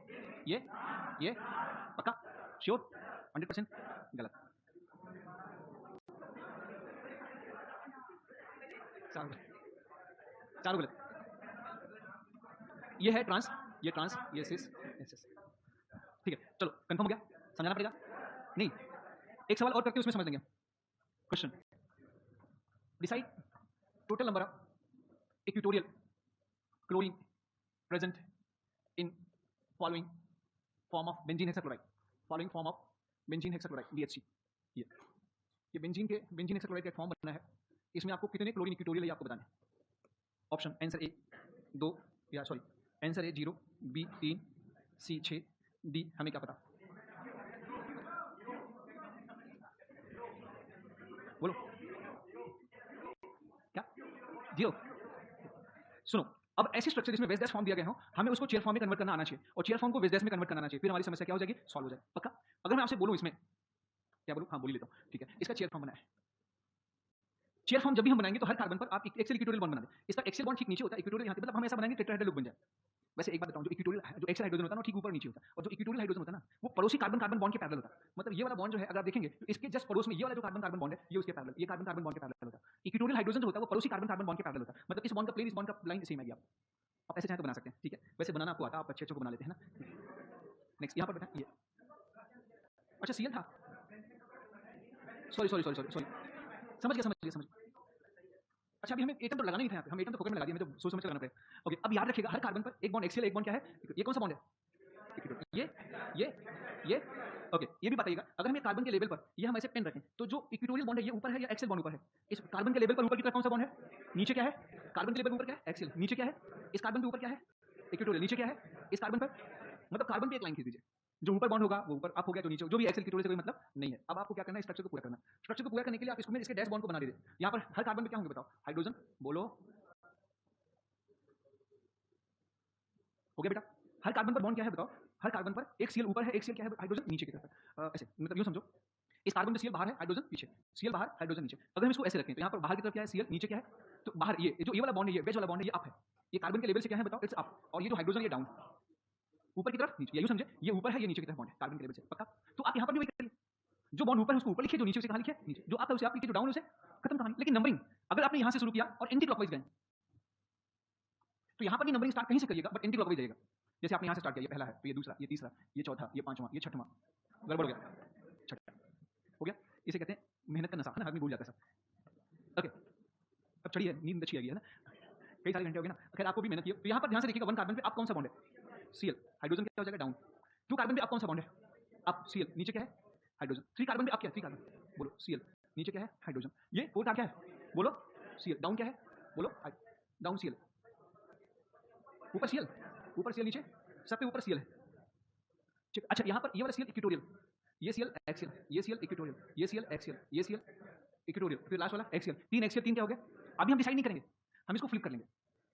पक्का श्योर 100%? गलत, चारों गलत। ये है ट्रांस, ये सिस, ये सिस। ठीक है चलो कंफर्म हो गया, समझाना पड़ेगा नहीं? एक सवाल और करके उसमें समझ लेंगे। Question, decide total number of equatorial chlorine present in following form of benzene hexachloride, following form of benzene hexachloride BHC। ये बेंजीन हेक्साक्लोराइड का फॉर्म बनना है, इसमें आपको कितने क्लोरीन इक्वेटोरियल है आपको बताना है। ऑप्शन आंसर ए 2 या sorry answer A 0, B 3, C 6, D हमें क्या पता, बोलो क्या 0। सुनो अब ऐसी स्ट्रक्चर जिसमें बेस डैश फॉर्म दिया गया हो, हमें उसको चेयर फॉर्म में कन्वर्ट करना आना चाहिए, और चेयर फॉर्म को बेस डैश में कन्वर्ट करना आना चाहिए, फिर हमारी समस्या क्या हो जाएगी, सॉल्व हो जाएगी पक्का। अगर मैं आपसे बोलूं इसमें क्या बोलूं, हाँ बोल ही लेता हूं ठीक है, इसका चेयर फॉर्म बना है, चेयर फॉर्म जब भी हम बनाएंगे तो हर कार्बन पर आप एक एक्सेल इक्वेटोरियल बॉन्ड बना दें, इसका एक्सेल बॉन्ड ठीक नीचे होता है, इक्वेटोरियल यहाँ पे, मतलब हम ऐसा बनाएंगे टेट्राहेड्रल लुक बन जाए। वैसे एक बात बताऊं, जो इक्वेटोरियल जो एक्सेल हाइड्रोजन होता है ना ठीक ऊपर नीचे होता है, और जो इक्वेटोरियल हाइड्रोजन होता है ना वो पड़ोसी कार्बन कार्बन बॉन्ड के पैरेलल होता है। मतलब ये वाला बॉन्ड जो है अगर आप देखेंगे तो इसके जस्ट पड़ोस में ये वाला जो कार्बन कार्बन बॉन्ड है ये उसके पैरेलल, ये कार्बन कार्बन बॉन्ड के पैरेलल होता है। इक्वेटोरियल हाइड्रोजन जो होता है वो पड़ोसी कार्बन कार्बन बॉन्ड के पैरेलल होता है, मतलब इस बॉन्ड का प्लेन इस बॉन्ड का लाइन सेम आएगी। आप ऐसे चाहे तो बना सकते हैं ठीक है, वैसे बनाना आपको आता है, आप अच्छे को बना लेते हैं ना। नेक्स्ट यहाँ पर बेटा ये, अच्छा सीएल था, sorry sorry sorry sorry sorry, समझ गया। अच्छा अभी हमें एटम तो लगाना नहीं था यहाँ पे, हम एटम तो फोकट में लगा दिया, हमें तो सोच समझ के लगाना पड़ेगा। ओके अब याद रखिएगा हर कार्बन पर एक बॉन्ड एक्सियल, एक बॉन्ड क्या है, ये कौन सा बॉन्ड है, ये ओके ये भी बताइएगा। अगर हमें कार्बन के लेवल पर ये हम ऐसे पेन रखें तो जो इक्वेटोरियल बॉन्ड है ये ऊपर है या एक्सियल बॉन्ड ऊपर है, इस कार्बन के लेवल पर ऊपर की तरफ कौन सा बॉन्ड है, नीचे क्या है, कार्बन के लेवल ऊपर क्या है एक्सियल, नीचे क्या है, इस कार्बन के ऊपर क्या है इक्वेटोरियल, नीचे क्या है इस कार्बन पर, मतलब कार्बन पे एक लाइन खींच दीजिए, जो ऊपर बॉन्ड होगा वो ऊपर अप हो गया, जो नीचे जो भी एक्सेल इक्वेटोरियल से कोई मतलब नहीं है। अब आपको क्या करना है, स्ट्रक्चर को पूरा करना। स्ट्रक्चर को पूरा करने के लिए आप इसको में इसके डैश बॉन्ड को बना दीजिए। यहाँ पर हर कार्बन पे क्या होंगे बताओ, हाइड्रोजन, बोलो हो गया बेटा। हर कार्बन पर बॉन्ड क्या है बताओ, हर कार्बन पर एक सीएल ऊपर है, एक सीएल क्या है हाइड्रोजन नीचे की तरफ, ऐसे मतलब यूं समझो इस कार्बन में सीएल बाहर है, हाइड्रोजन पीछे, सीएल बाहर हाइड्रोजन नीचे। अगर हम इसको ऐसे रखें तो यहाँ पर बाहर की तरफ क्या है सीएल, नीचे क्या है, तो बाहर ये जो ये वाला बॉन्ड है, ये वेज वाला बॉन्ड है, ये अप है, ये कार्बन के लेवल से क्या है बताओ, इट्स अप, और ये जो हाइड्रोजन ये डाउन, ऊपर की तरफ नीचे, यूं समझे ये ऊपर है ये नीचे की तरफ बॉन्ड है कार्बन के लेवल से पक्का। तो आप यहाँ पर भी वही करिए, जो बॉन्ड ऊपर है उसको ऊपर लिखिए, जो नीचे उसे कहाँ लिखिए नीचे, जो आप है उसे आप लिखिए, जो डाउन है उसे खत्म कहानी। लेकिन नंबरिंग अगर आपने यहाँ से शुरू किया और एंटी क्लॉकवाइज गए तो यहाँ पर भी नंबरिंग स्टार्ट कहीं से करिएगा बट एंटी क्लॉकवाइज जाएगा। जैसे आपने यहाँ से स्टार्ट किया, ये पहला है तो ये दूसरा, ये तीसरा, ये चौथा, ये पांचवा, ये छठवां, गड़बड़ हो गया, छठा हो गया। इसे कहते हैं मेहनत का नशा है ना, आदमी भूल जाता है सब। ओके अब चढ़िए, नींद अच्छी आ गई है ना, कई सारे घंटे हो गए ना, खैर आपको भी मेहनत की। तो यहाँ पर ध्यान से देखिएगा, 1 कार्बन पे आप कौन सा बॉन्ड है सीएल, हाइड्रोजन क्या हो जाएगा डाउन। 2 कार्बन पे आप कौन सा बॉन्ड है आप सीएल, नीचे क्या है हाइड्रोजन। 3 कार्बन पे आप क्या है 3 कार्बन, बोलो सीएल, नीचे क्या है हाइड्रोजन। ये 4 क्या है बोलो सीएल, डाउन क्या है बोलो डाउन सीएल, ऊपर सीएल, ऊपर सीएल, नीचे सब पे ऊपर सीएल है। ठीक, अच्छा यहाँ पर ये वाला सीएल इक्वेटोरियल, ये सीएल एक्सियल, ये सीएल इक्वेटोरियल, ये सीएल एक्सियल, ये सीएल इक्वेटोरियल, फिर लास्ट वाला एक्सियल, 3 एक्सियल 3 क्या हो गया। अभी हम डिसाइड नहीं करेंगे, हम इसको फ्लिप कर लेंगे।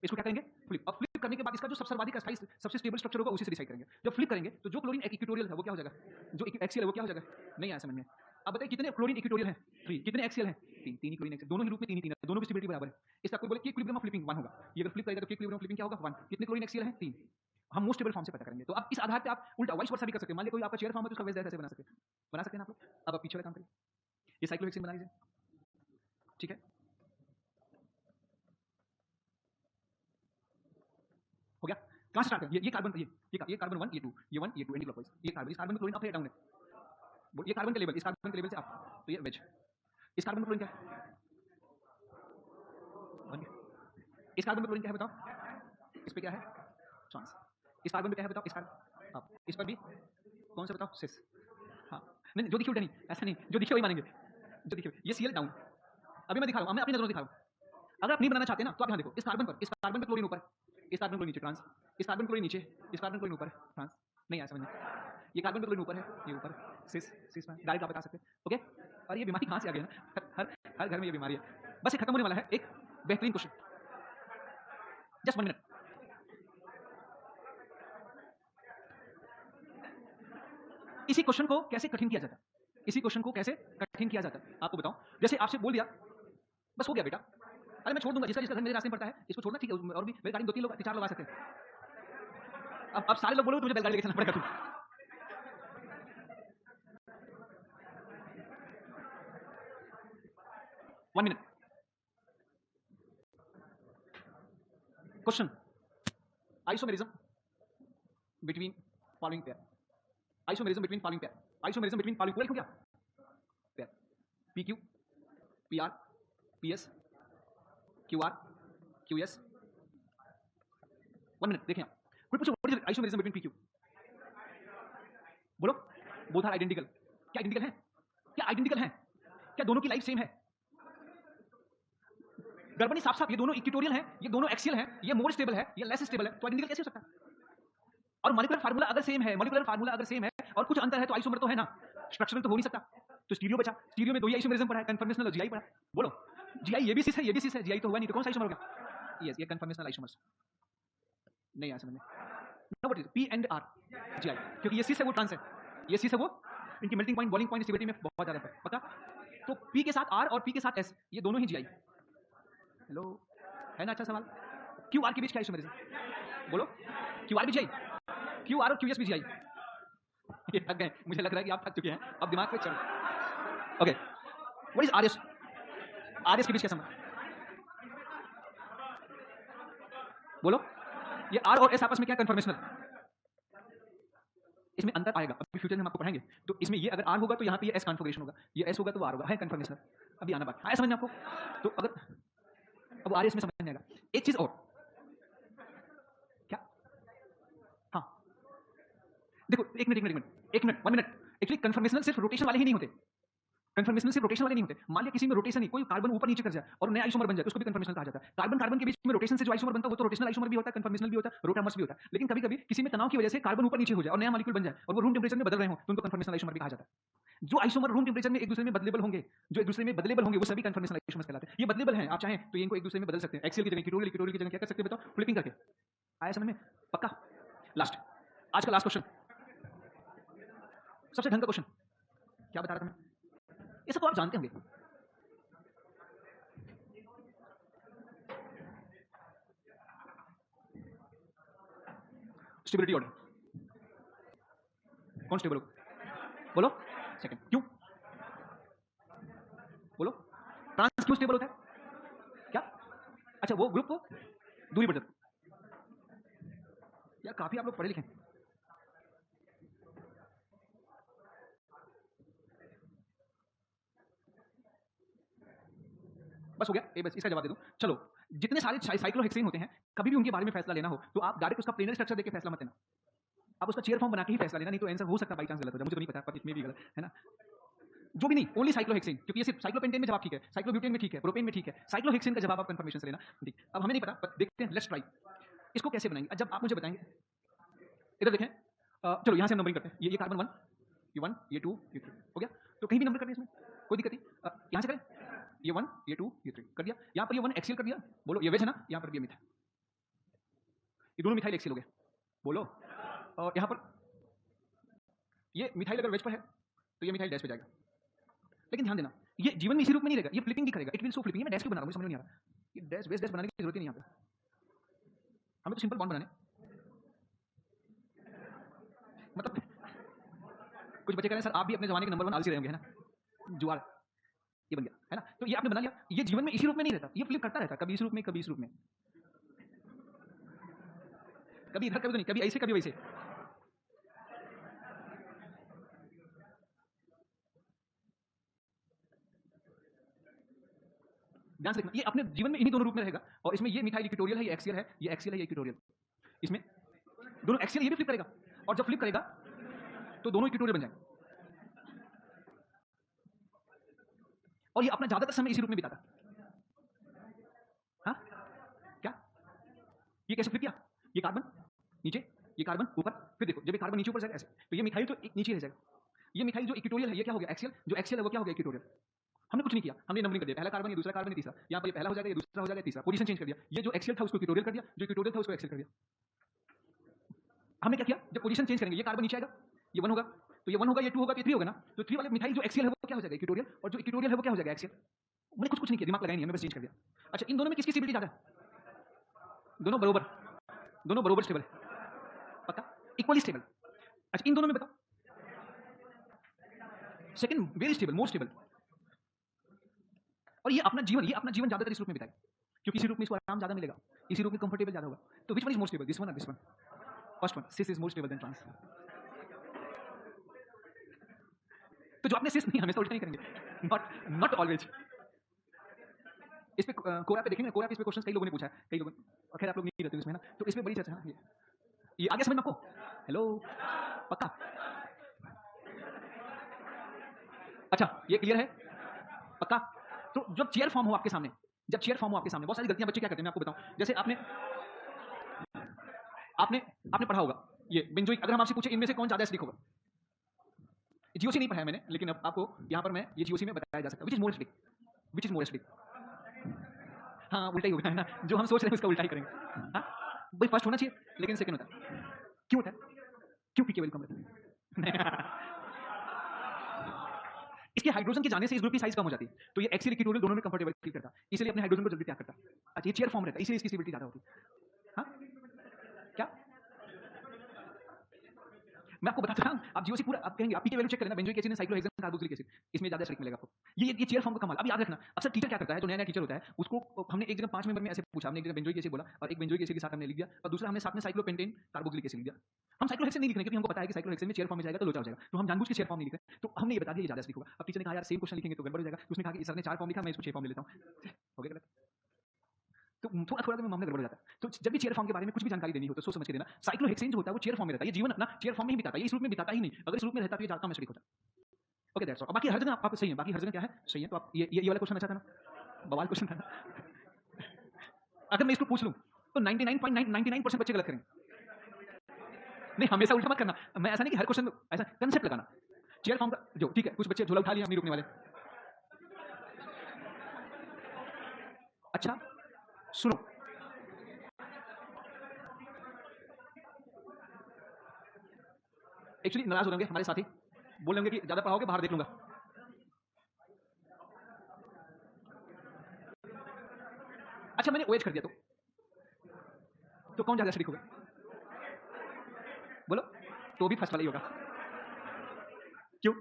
इसको क्या करेंगे फ्लिप, और फ्लिप करने के बाद इसका जो सबसे सर्वाधिक स्थायी सबसे स्टेबल स्ट्रक्चर होगा उसी से डिसाइड करेंगे। जब फ्लिप करेंगे तो जो क्लोरीन इक्वेटोरियल है वो क्या हो जाएगा, जो एक्सियल है वो क्या हो जाएगा, नहीं आया समझ में। अब बताइए कितने क्लोरीन इक्विटोरियल हैं? 3। कितने एक्सियल हैं? 3। 3 ही क्लोरीन एक्सियल, दोनों ही रूप में 3 ही 3 है, दोनों की स्टेबिलिटी बराबर है। इसका कोई बोले कि इक्विलिब्रियम ऑफ फ्लिपिंग 1 होगा, ये अगर फ्लिप करेगा तो इक्विलिब्रियम ऑफ फ्लिपिंग क्या होगा? 1। कितने क्लोरीन एक्सियल हैं? 3। हम मोस्ट स्टेबल फॉर्म से पता करेंगे। तो अब इस आधार पे आप उल्टा वाइस वर्सा भी कर सकते हैं। मान लीजिए कोई आपका चेयर फॉर्म है तो उसका वेज ऐसे बना सकते हैं, ना आप लोग। अब आप पीछे वाला काम करिए, ये साइक्लोहेक्सेन बना लीजिए, ठीक है, हो गया। कहां से स्टार्ट करें? ये कार्बन, ये कार्बन 1, ये 2, ये 1, ये 2 एंटी क्लॉकवाइज। ये कार्बन, इस कार्बन में क्लोरीन अप है या डाउन है? ये कार्बन का लेवल, इस कार्बन के लेवल से अप, तो ये वेज। इस कार्बन में क्लोरीन क्या है? 1। इस कार्बन में क्लोरीन क्या है बताओ? इस पे क्या है? ट्रांस। इस कार्बन में क्या है बताओ? इस कार्बन अप। इस पर भी कौन सा बताओ? सिस। हाँ, नहीं जो दिखे उल्टा नहीं, ऐसा नहीं, जो दिखे वही मानेंगे, जो दिखे। ये सीएल डाउन, अभी मैं दिखा रहा हूँ, मैं अपनी नजरों दिखा रहा हूँ। अगर आप नहीं बनाना चाहते ना तो आप यहाँ देखो, इस कार्बन पर, इस कार्बन पे क्लोरीन ऊपर, इस कार्बन क्लोरीन नीचे, ट्रांस। इस कार्बन क्लोरीन नीचे, इस कार्बन क्लोरीन ऊपर, ट्रांस। नहीं आया समझ में? ये कार्बन क्लोरीन ऊपर है, ये ऊपर, सिस, सिस में डायरेक्ट आप बता सकते हैं। ओके, और ये बीमारी कहाँ से आ गई ना, हर घर में ये बीमारी है। बस ये खत्म होने वाला है। एक बेहतरीन क्वेश्चन, जस्ट 1 मिनट। इसी क्वेश्चन को कैसे कठिन किया जाता है? इसी क्वेश्चन को कैसे कठिन किया जाता है आपको बताऊं। जैसे आपसे बोल दिया, बस हो गया बेटा, अरे मैं छोड़ दूंगा, जिसका जिसका घर मेरे रास्ते में पड़ता है इसको छोड़ना, ठीक है, और भी मेरी गाड़ी में 2-3 लोग 4 लोग आ सकते हैं। अब सारे लोग बोलोगे तो मुझे बैलगाड़ी लेके चलना पड़ेगा। तुम 1 minute. Question, isomerism between following pair, isomerism between following pair, isomerism between following, पूरा लिख हो गया pair, PQ, PR, PS, QR, QS। 1 minute, देखें आप, कोई पूछो what is isomerism between PQ, बोलो। Both are identical. क्या आइडेंटिकल है? क्या आइडेंटिकल है? क्या दोनों की लाइफ सेम है? गड़बड़ी साफ साफ, ये दोनों इक्विटोरियल हैं, ये दोनों एक्सियल हैं, ये मोर स्टेबल है, ये लेस स्टेबल है, तो आइडेंटिकल कैसे हो सकता है? और मॉलिक्यूलर फार्मूला अगर सेम है, मॉलिक्यूलर फार्मूला अगर सेम है और कुछ अंतर है तो आइसोमर तो है ना, स्ट्रक्चरल तो हो नहीं सकता। तो स्टीरियो बचा, स्टीरियो में 2 ही आइसोमेरिज्म पड़ा है, कन्फर्मेशनल और जीआई पड़ा। बोलो, जीआई ये भी सिस है, ये भी सिस है, जीआई तो हुआ नहीं, तो कौन सा आइसोमर हो गया? यस, ये कन्फर्मेशनल आइसोमर्स। नहीं आ समझ में? No what is P and R, GI, क्योंकि ये सिस है वो ट्रांस है, ये सिस है वो, इनकी melting point, boiling point, stability में बहुत ज्यादा फर्क पता। तो पी के साथ आर और पी के साथ एस, ये दोनों ही जीआई। हेलो, है ना अच्छा सवाल? क्यू आर के बीच क्या आइसोमेरिज्म? बोलो, क्यू आर भी जीआई, क्यू आर और क्यू एस भी जीआई। ये थक गए, मुझे लग रहा है कि आप थक चुके हैं, अब दिमाग पे चढ़ो। Okay, what is RS? RS के बीच क्या संबंध? बोलो, ये आर और एस आपस में क्या कन्फर्मेशनल? इसमें अंतर आएगा, अभी फ्यूचर में हम आपको पढ़ाएंगे। तो इसमें ये अगर आर होगा तो यहाँ पे ये एस कॉन्फिगरेशन होगा, ये एस होगा तो वो आर होगा, है कन्फर्मेशनल। अभी आना बात आया समझ में आपको? तो अगर अब आरएस में समझ में आएगा। एक चीज और, क्या? हाँ, देखो, एक मिनट, 1 मिनट। एक्चुअली कन्फर्मेशनल सिर्फ रोटेशन वाले ही नहीं होते, कन्फर्मेशनल सिर्फ रोटेशन वाले नहीं होते। मान लिया किसी में रोटेशन ही, कोई कार्बन ऊपर नीचे कर जाए और नया आइसोमर बन जाए, उसको भी कन्फर्मेशनल कहा जाता है। कार्बन कार्बन के बीच में रोटेशन से जो आइसोमर बनता है वो तो रोटेशनल आइसोमर भी होता है, कन्फर्मेशनल भी होता है, रोटामर्स भी होता है। लेकिन कभी-कभी किसी में तनाव की वजह से कार्बन ऊपर नीचे हो जाए और नया मॉलिक्यूल बन जाए और वो रूम टेंपरेचर में बदल रहे हो तो उनको कन्फर्मेशनल आइसोमर भी कहा जाता है। जो आइसोमर रूम टेंपरेचर में एक दूसरे में बदलेबल होंगे, जो एक दूसरे में बदलेबल होंगे, वो सभी कन्फर्मेशनल आइसोमर्स कहलाते हैं। ये बदलेबल हैं, आप चाहें तो इनको एक दूसरे में बदल सकते हैं, एक्सियल की जगह इक्विटोरियल, इक्विटोरियल की जगह क्या कर सकते हैं बताओ? फ्लिपिंग करके। आया समझ में? पक्का? लास्ट, आज का लास्ट क्वेश्चन, सबसे ढंग का क्वेश्चन, क्या बता रहा था मैं? ये सब तो आप जानते होंगे। स्टेबिलिटी ऑर्डर, कौन स्टेबल होगा? बोलो, सेकंड, क्यों? बोलो, ट्रांस क्यों स्टेबल होता है? क्या? अच्छा, वो ग्रुप को दूरी बढ़ जाती है। यार काफी आप लोग पढ़े लिखे हैं। बस हो गया, ये बस इसका जवाब दे दूं। चलो, जितने सारे साइक्लोहेक्सेन होते हैं, कभी भी उनके बारे में फैसला लेना हो तो आप डायरेक्ट उसका प्लेनर स्ट्रक्चर देके फैसला मत लेना, आप उसका चेयर फॉर्म बना के ही फैसला लेना, नहीं तो आंसर हो सकता है बाई चांस गलत हो जाए, मुझे तो नहीं पता, पर इसमें भी गलत है ना। जो भी नहीं, ओनली साइक्लोहेक्सेन, क्योंकि ये सिर्फ साइक्लोपेंटेन में जवाब ठीक है, साइक्लोब्यूटेन में ठीक है, प्रोपेन में ठीक है, साइक्लोहेक्सेन का जवाब आप कंफर्मेशन से लेना। ठीक, अब हमें नहीं पता, पर देखते हैं, लेट्स ट्राई। इसको कैसे बनाएंगे जब आप मुझे बताएंगे। इधर देखें, चलो यहाँ से हम नंबरिंग करते हैं। ये कार्बन 1, ये 1, ये 2, ये 3 हो गया। तो कहीं भी नंबर करने इसमें कोई दिक्कत नहीं, यहाँ से करें, ये 1, ये 2, ये 3 कर दिया। यहाँ पर ये 1 एक्सियल कर दिया, बोलो ये वेज है ना, यहाँ पर भी मिथाइल, ये दोनों मिथाइल एक्सियल हो गए, बोलो। और यहाँ पर ये मिथाइल अगर वेज पर है तो ये मिथाइल डैश पे जाएगा, लेकिन ध्यान देना, ये जीवन में इसी रूप में नहीं रहेगा, ये फ्लिपिंग भी करेगा, इट विल सो फ्लिपिंग। ये मैं डैश क्यों बना रहा हूँ, मुझे समझ नहीं आ रहा। ये डैश बेस डैश बनाने की जरूरत ही नहीं यहाँ पे, हमें तो सिंपल बॉन्ड बनाने। मतलब कुछ बच्चे कह रहे हैं सर आप भी अपने जमाने के नंबर 1 आलसी रहे होंगे, है ना, जुआर, ये बन गया है ना। तो ये आपने बना लिया, ये जीवन में इसी रूप में नहीं रहता, ये फ्लिप करता रहता, कभी इस रूप में, कभी इस रूप में, कभी इधर, कभी तो नहीं, कभी ऐसे, कभी वैसे। ध्यान से देखना, ये अपने जीवन में इन्हीं दोनों रूप में रहेगा, और इसमें ये मिथाइल इक्वेटोरियल है, ये एक्सियल है, ये एक्सियल है, ये इक्वेटोरियल। इसमें दोनों एक्सियल, ये भी फ्लिप करेगा, और जब फ्लिप करेगा तो दोनों इक्वेटोरियल बन जाएंगे, और ये अपना ज्यादातर समय इसी रूप में बिताता। हाँ क्या, ये कैसे फ्लिप किया, ये कार्बन नीचे, ये कार्बन ऊपर, फिर देखो जब ये कार्बन नीचे ऊपर जाएगा ऐसे, तो ये मिथाइल तो नीचे रह जाएगा। ये मिथाइल जो इक्वेटोरियल है, ये क्या हो गया एक्सियल, जो एक्सियल है वो क्या हो गया इक्वेटोरियल। हमने कुछ नहीं किया, हमने नंबरिंग कर दिया, पहला कार्बन, ये दूसरा कार्बन, ये तीसरा, यहाँ पर ये पहला हो जाएगा, ये दूसरा हो जाएगा, तीसरा, पोजीशन चेंज कर दिया। ये जो एक्सियल था उसको इक्वेटोरियल कर दिया, जो इक्वेटोरियल था उसको एक्सियल कर दिया। हमने क्या किया, जब पोजीशन चेंज करेंगे, ये कार्बन नीचे आएगा, ये 1 होगा, तो ये 1 होगा, ये 2 होगा, ये 3 होगा ना, तो 3 वाले मिथाइल जो एक्सियल है वो क्या हो जाएगा इक्वेटोरियल, और जो इक्वेटोरियल है वो क्या हो जाएगा एक्सियल। मैंने कुछ नहीं किया, दिमाग लगाया नहीं, मैं बस चेंज कर दिया। अच्छा, इन दोनों में किसकी स्टेबिलिटी ज्यादा है, दोनों बरोबर, दोनों बरोबर स्टेबल है, पक्का इक्वली स्टेबल। अच्छा, इन दोनों में बताओ, second very stable, more stable. और ये अपना जीवन ज्यादातर इस रूप में बिताएगा, क्योंकि इसी रूप में इसको आराम ज्यादा मिलेगा, इसी रूप में कंफर्टेबल ज्यादा होगा। तो which one is more stable, this one और this one. First one, cis is more stable than trans. तो जो आपने सिस नहीं, हमेशा उल्टा नहीं करेंगे, नॉट ऑलवेज। इस पे कोरा पे देखेंगे, कोरा पे इस पे क्वेश्चंस कई लोगों ने पूछा है, कई लोगों, खैर आप लोग नहीं रहते इसमें ना, तो इसमें बड़ी चर्चा है। ये आगे समझ में आपको, हेलो, पक्का। अच्छा, ये क्लियर है, पक्का। तो जब चेयर फॉर्म हो आपके सामने, जब चेयर फॉर्म हो आपके सामने, बहुत सारी गलतियां बच्चे क्या करते हैं मैं आपको बताऊं। जैसे आपने आपने आपने पढ़ा होगा ये बेंजोइक, अगर हम आपसे पूछे इनमें से कौन ज्यादा एसिडिक होगा, जीओसी नहीं पढ़ा है मैंने, लेकिन अब आपको यहां पर मैं ये जीओसी में बताया जा सकता है, which is more acidic, which is more acidic. हाँ उल्टा ही होगा है ना, जो हम सोच रहे हैं उसका उल्टा ही करेंगे। हाँ भाई, फर्स्ट होना चाहिए लेकिन सेकंड होता है, क्यों होता है, क्यों पीके वेलकम रहता है। इसके हाइड्रोजन के जाने से इस ग्रुप की साइज कम हो जाती है, तो ये एक्सियल इक्वेटोरियल दोनों में कंफर्टेबल फील करता है, इसलिए अपने हाइड्रोजन को जल्दी त्याग करता है। अच्छा, ये चेयर फॉर्म रहता है, इसलिए इसकी स्टेबिलिटी ज्यादा होती है। हाँ क्या, मैं आपको बताता हूं, आप जीओसी पूरा आप कहेंगे, आप पीके वैल्यू चेक करें ना, बेंजोइक एसिड ने साइक्लोहेक्सेन कार्बोक्सिलिक एसिड, इसमें ज्यादा स्ट्रिक्ट मिलेगा आपको। ये चेयर फॉर्म का कमाल। अब याद रखना, अक्सर टीचर क्या करता है, जो नया नया टीचर होता है उसको हमने एक जगह 5 मेंबर में ऐसे पूछा, हमने एक जगह बेंजोइक एसिड बोला और एक बेंजोइक एसिड के साथ हमने लिख दिया, और दूसरा हमने साथ में साइक्लोपेंटेन कार्बोक्सिलिक एसिड लिख दिया। हम साइक्लोहेक्सेन नहीं लिख रहे क्योंकि हमको पता है कि साइक्लोहेक्सेन में चेयर फॉर्म में जाएगा तो लोचा हो जाएगा, तो हम जानबूझ के चेयर फॉर्म नहीं लिख रहे, तो हमने ये बता दिया ये ज्यादा स्ट्रिक्ट होगा। अब टीचर ने कहा यार सेम क्वेश्चन लिखेंगे तो गड़बड़ हो जाएगा, तो उसने कहा कि सर ने 4 फॉर्म लिखा, मैं इसको 6 फॉर्म ले लेता हूं, हो गया गलत। तो थोड़ा थोड़ा तो मामला गड़बड़ हो जाता है। तो जब भी चेयर फॉर्म के बारे में कुछ भी जानकारी देनी हो तो सोच समझ के देना। साइक्लोहेक्सेन जो होता है वो चेयर फॉर्म में रहता है, ये जीवन अपना चेयर फॉर्म में ही बिताता है, ये इस रूप में बिताता ही नहीं, अगर इस रूप में रहता तो ये ज्यादा एसिडिक होता। Okay that's all. बाकी हर जगह आप सही है, बाकी हर जगह क्या है सही है। तो आप ये वाला क्वेश्चन अच्छा था ना, बवाल क्वेश्चन था ना। अगर मैं इसको पूछ लूं तो 99.99% बच्चे गलत करेंगे। नहीं, हमेशा उल्टा मत करना, मैं ऐसा नहीं कि हर क्वेश्चन ऐसा कंसेप्ट लगाना। चेयर फॉर्म का जो ठीक है, कुछ बच्चे झोला उठा लिया, नहीं रुकने वाले। अच्छा सुनो, एक्चुअली नाराज हो जाएंगे हमारे साथी, बोल लेंगे कि ज्यादा पढ़ाओगे बाहर देख लूंगा। अच्छा मैंने ओएच कर दिया तो कौन ज्यादा एसिडिक होगा, बोलो। तो भी फर्स्ट वाला ही होगा, क्यों,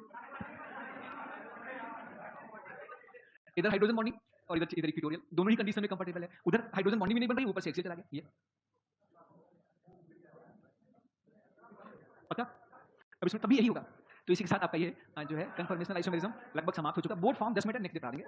इधर हाइड्रोजन बॉन्डिंग और इधर इक्वेटोरियल, दोनों ही कंडीशन में कंफर्टेबल है। उधर हाइड्रोजन बॉन्डिंग भी नहीं बन रही, ऊपर से एक्सियल चला गया, ये पता। अब इसमें तभी यही होगा। तो इसी के साथ आपका ये जो है कंफर्मेशनल आइसोमेरिज्म लगभग समाप्त हो चुका। Board form 10 minute next day पढ़ा देंगे।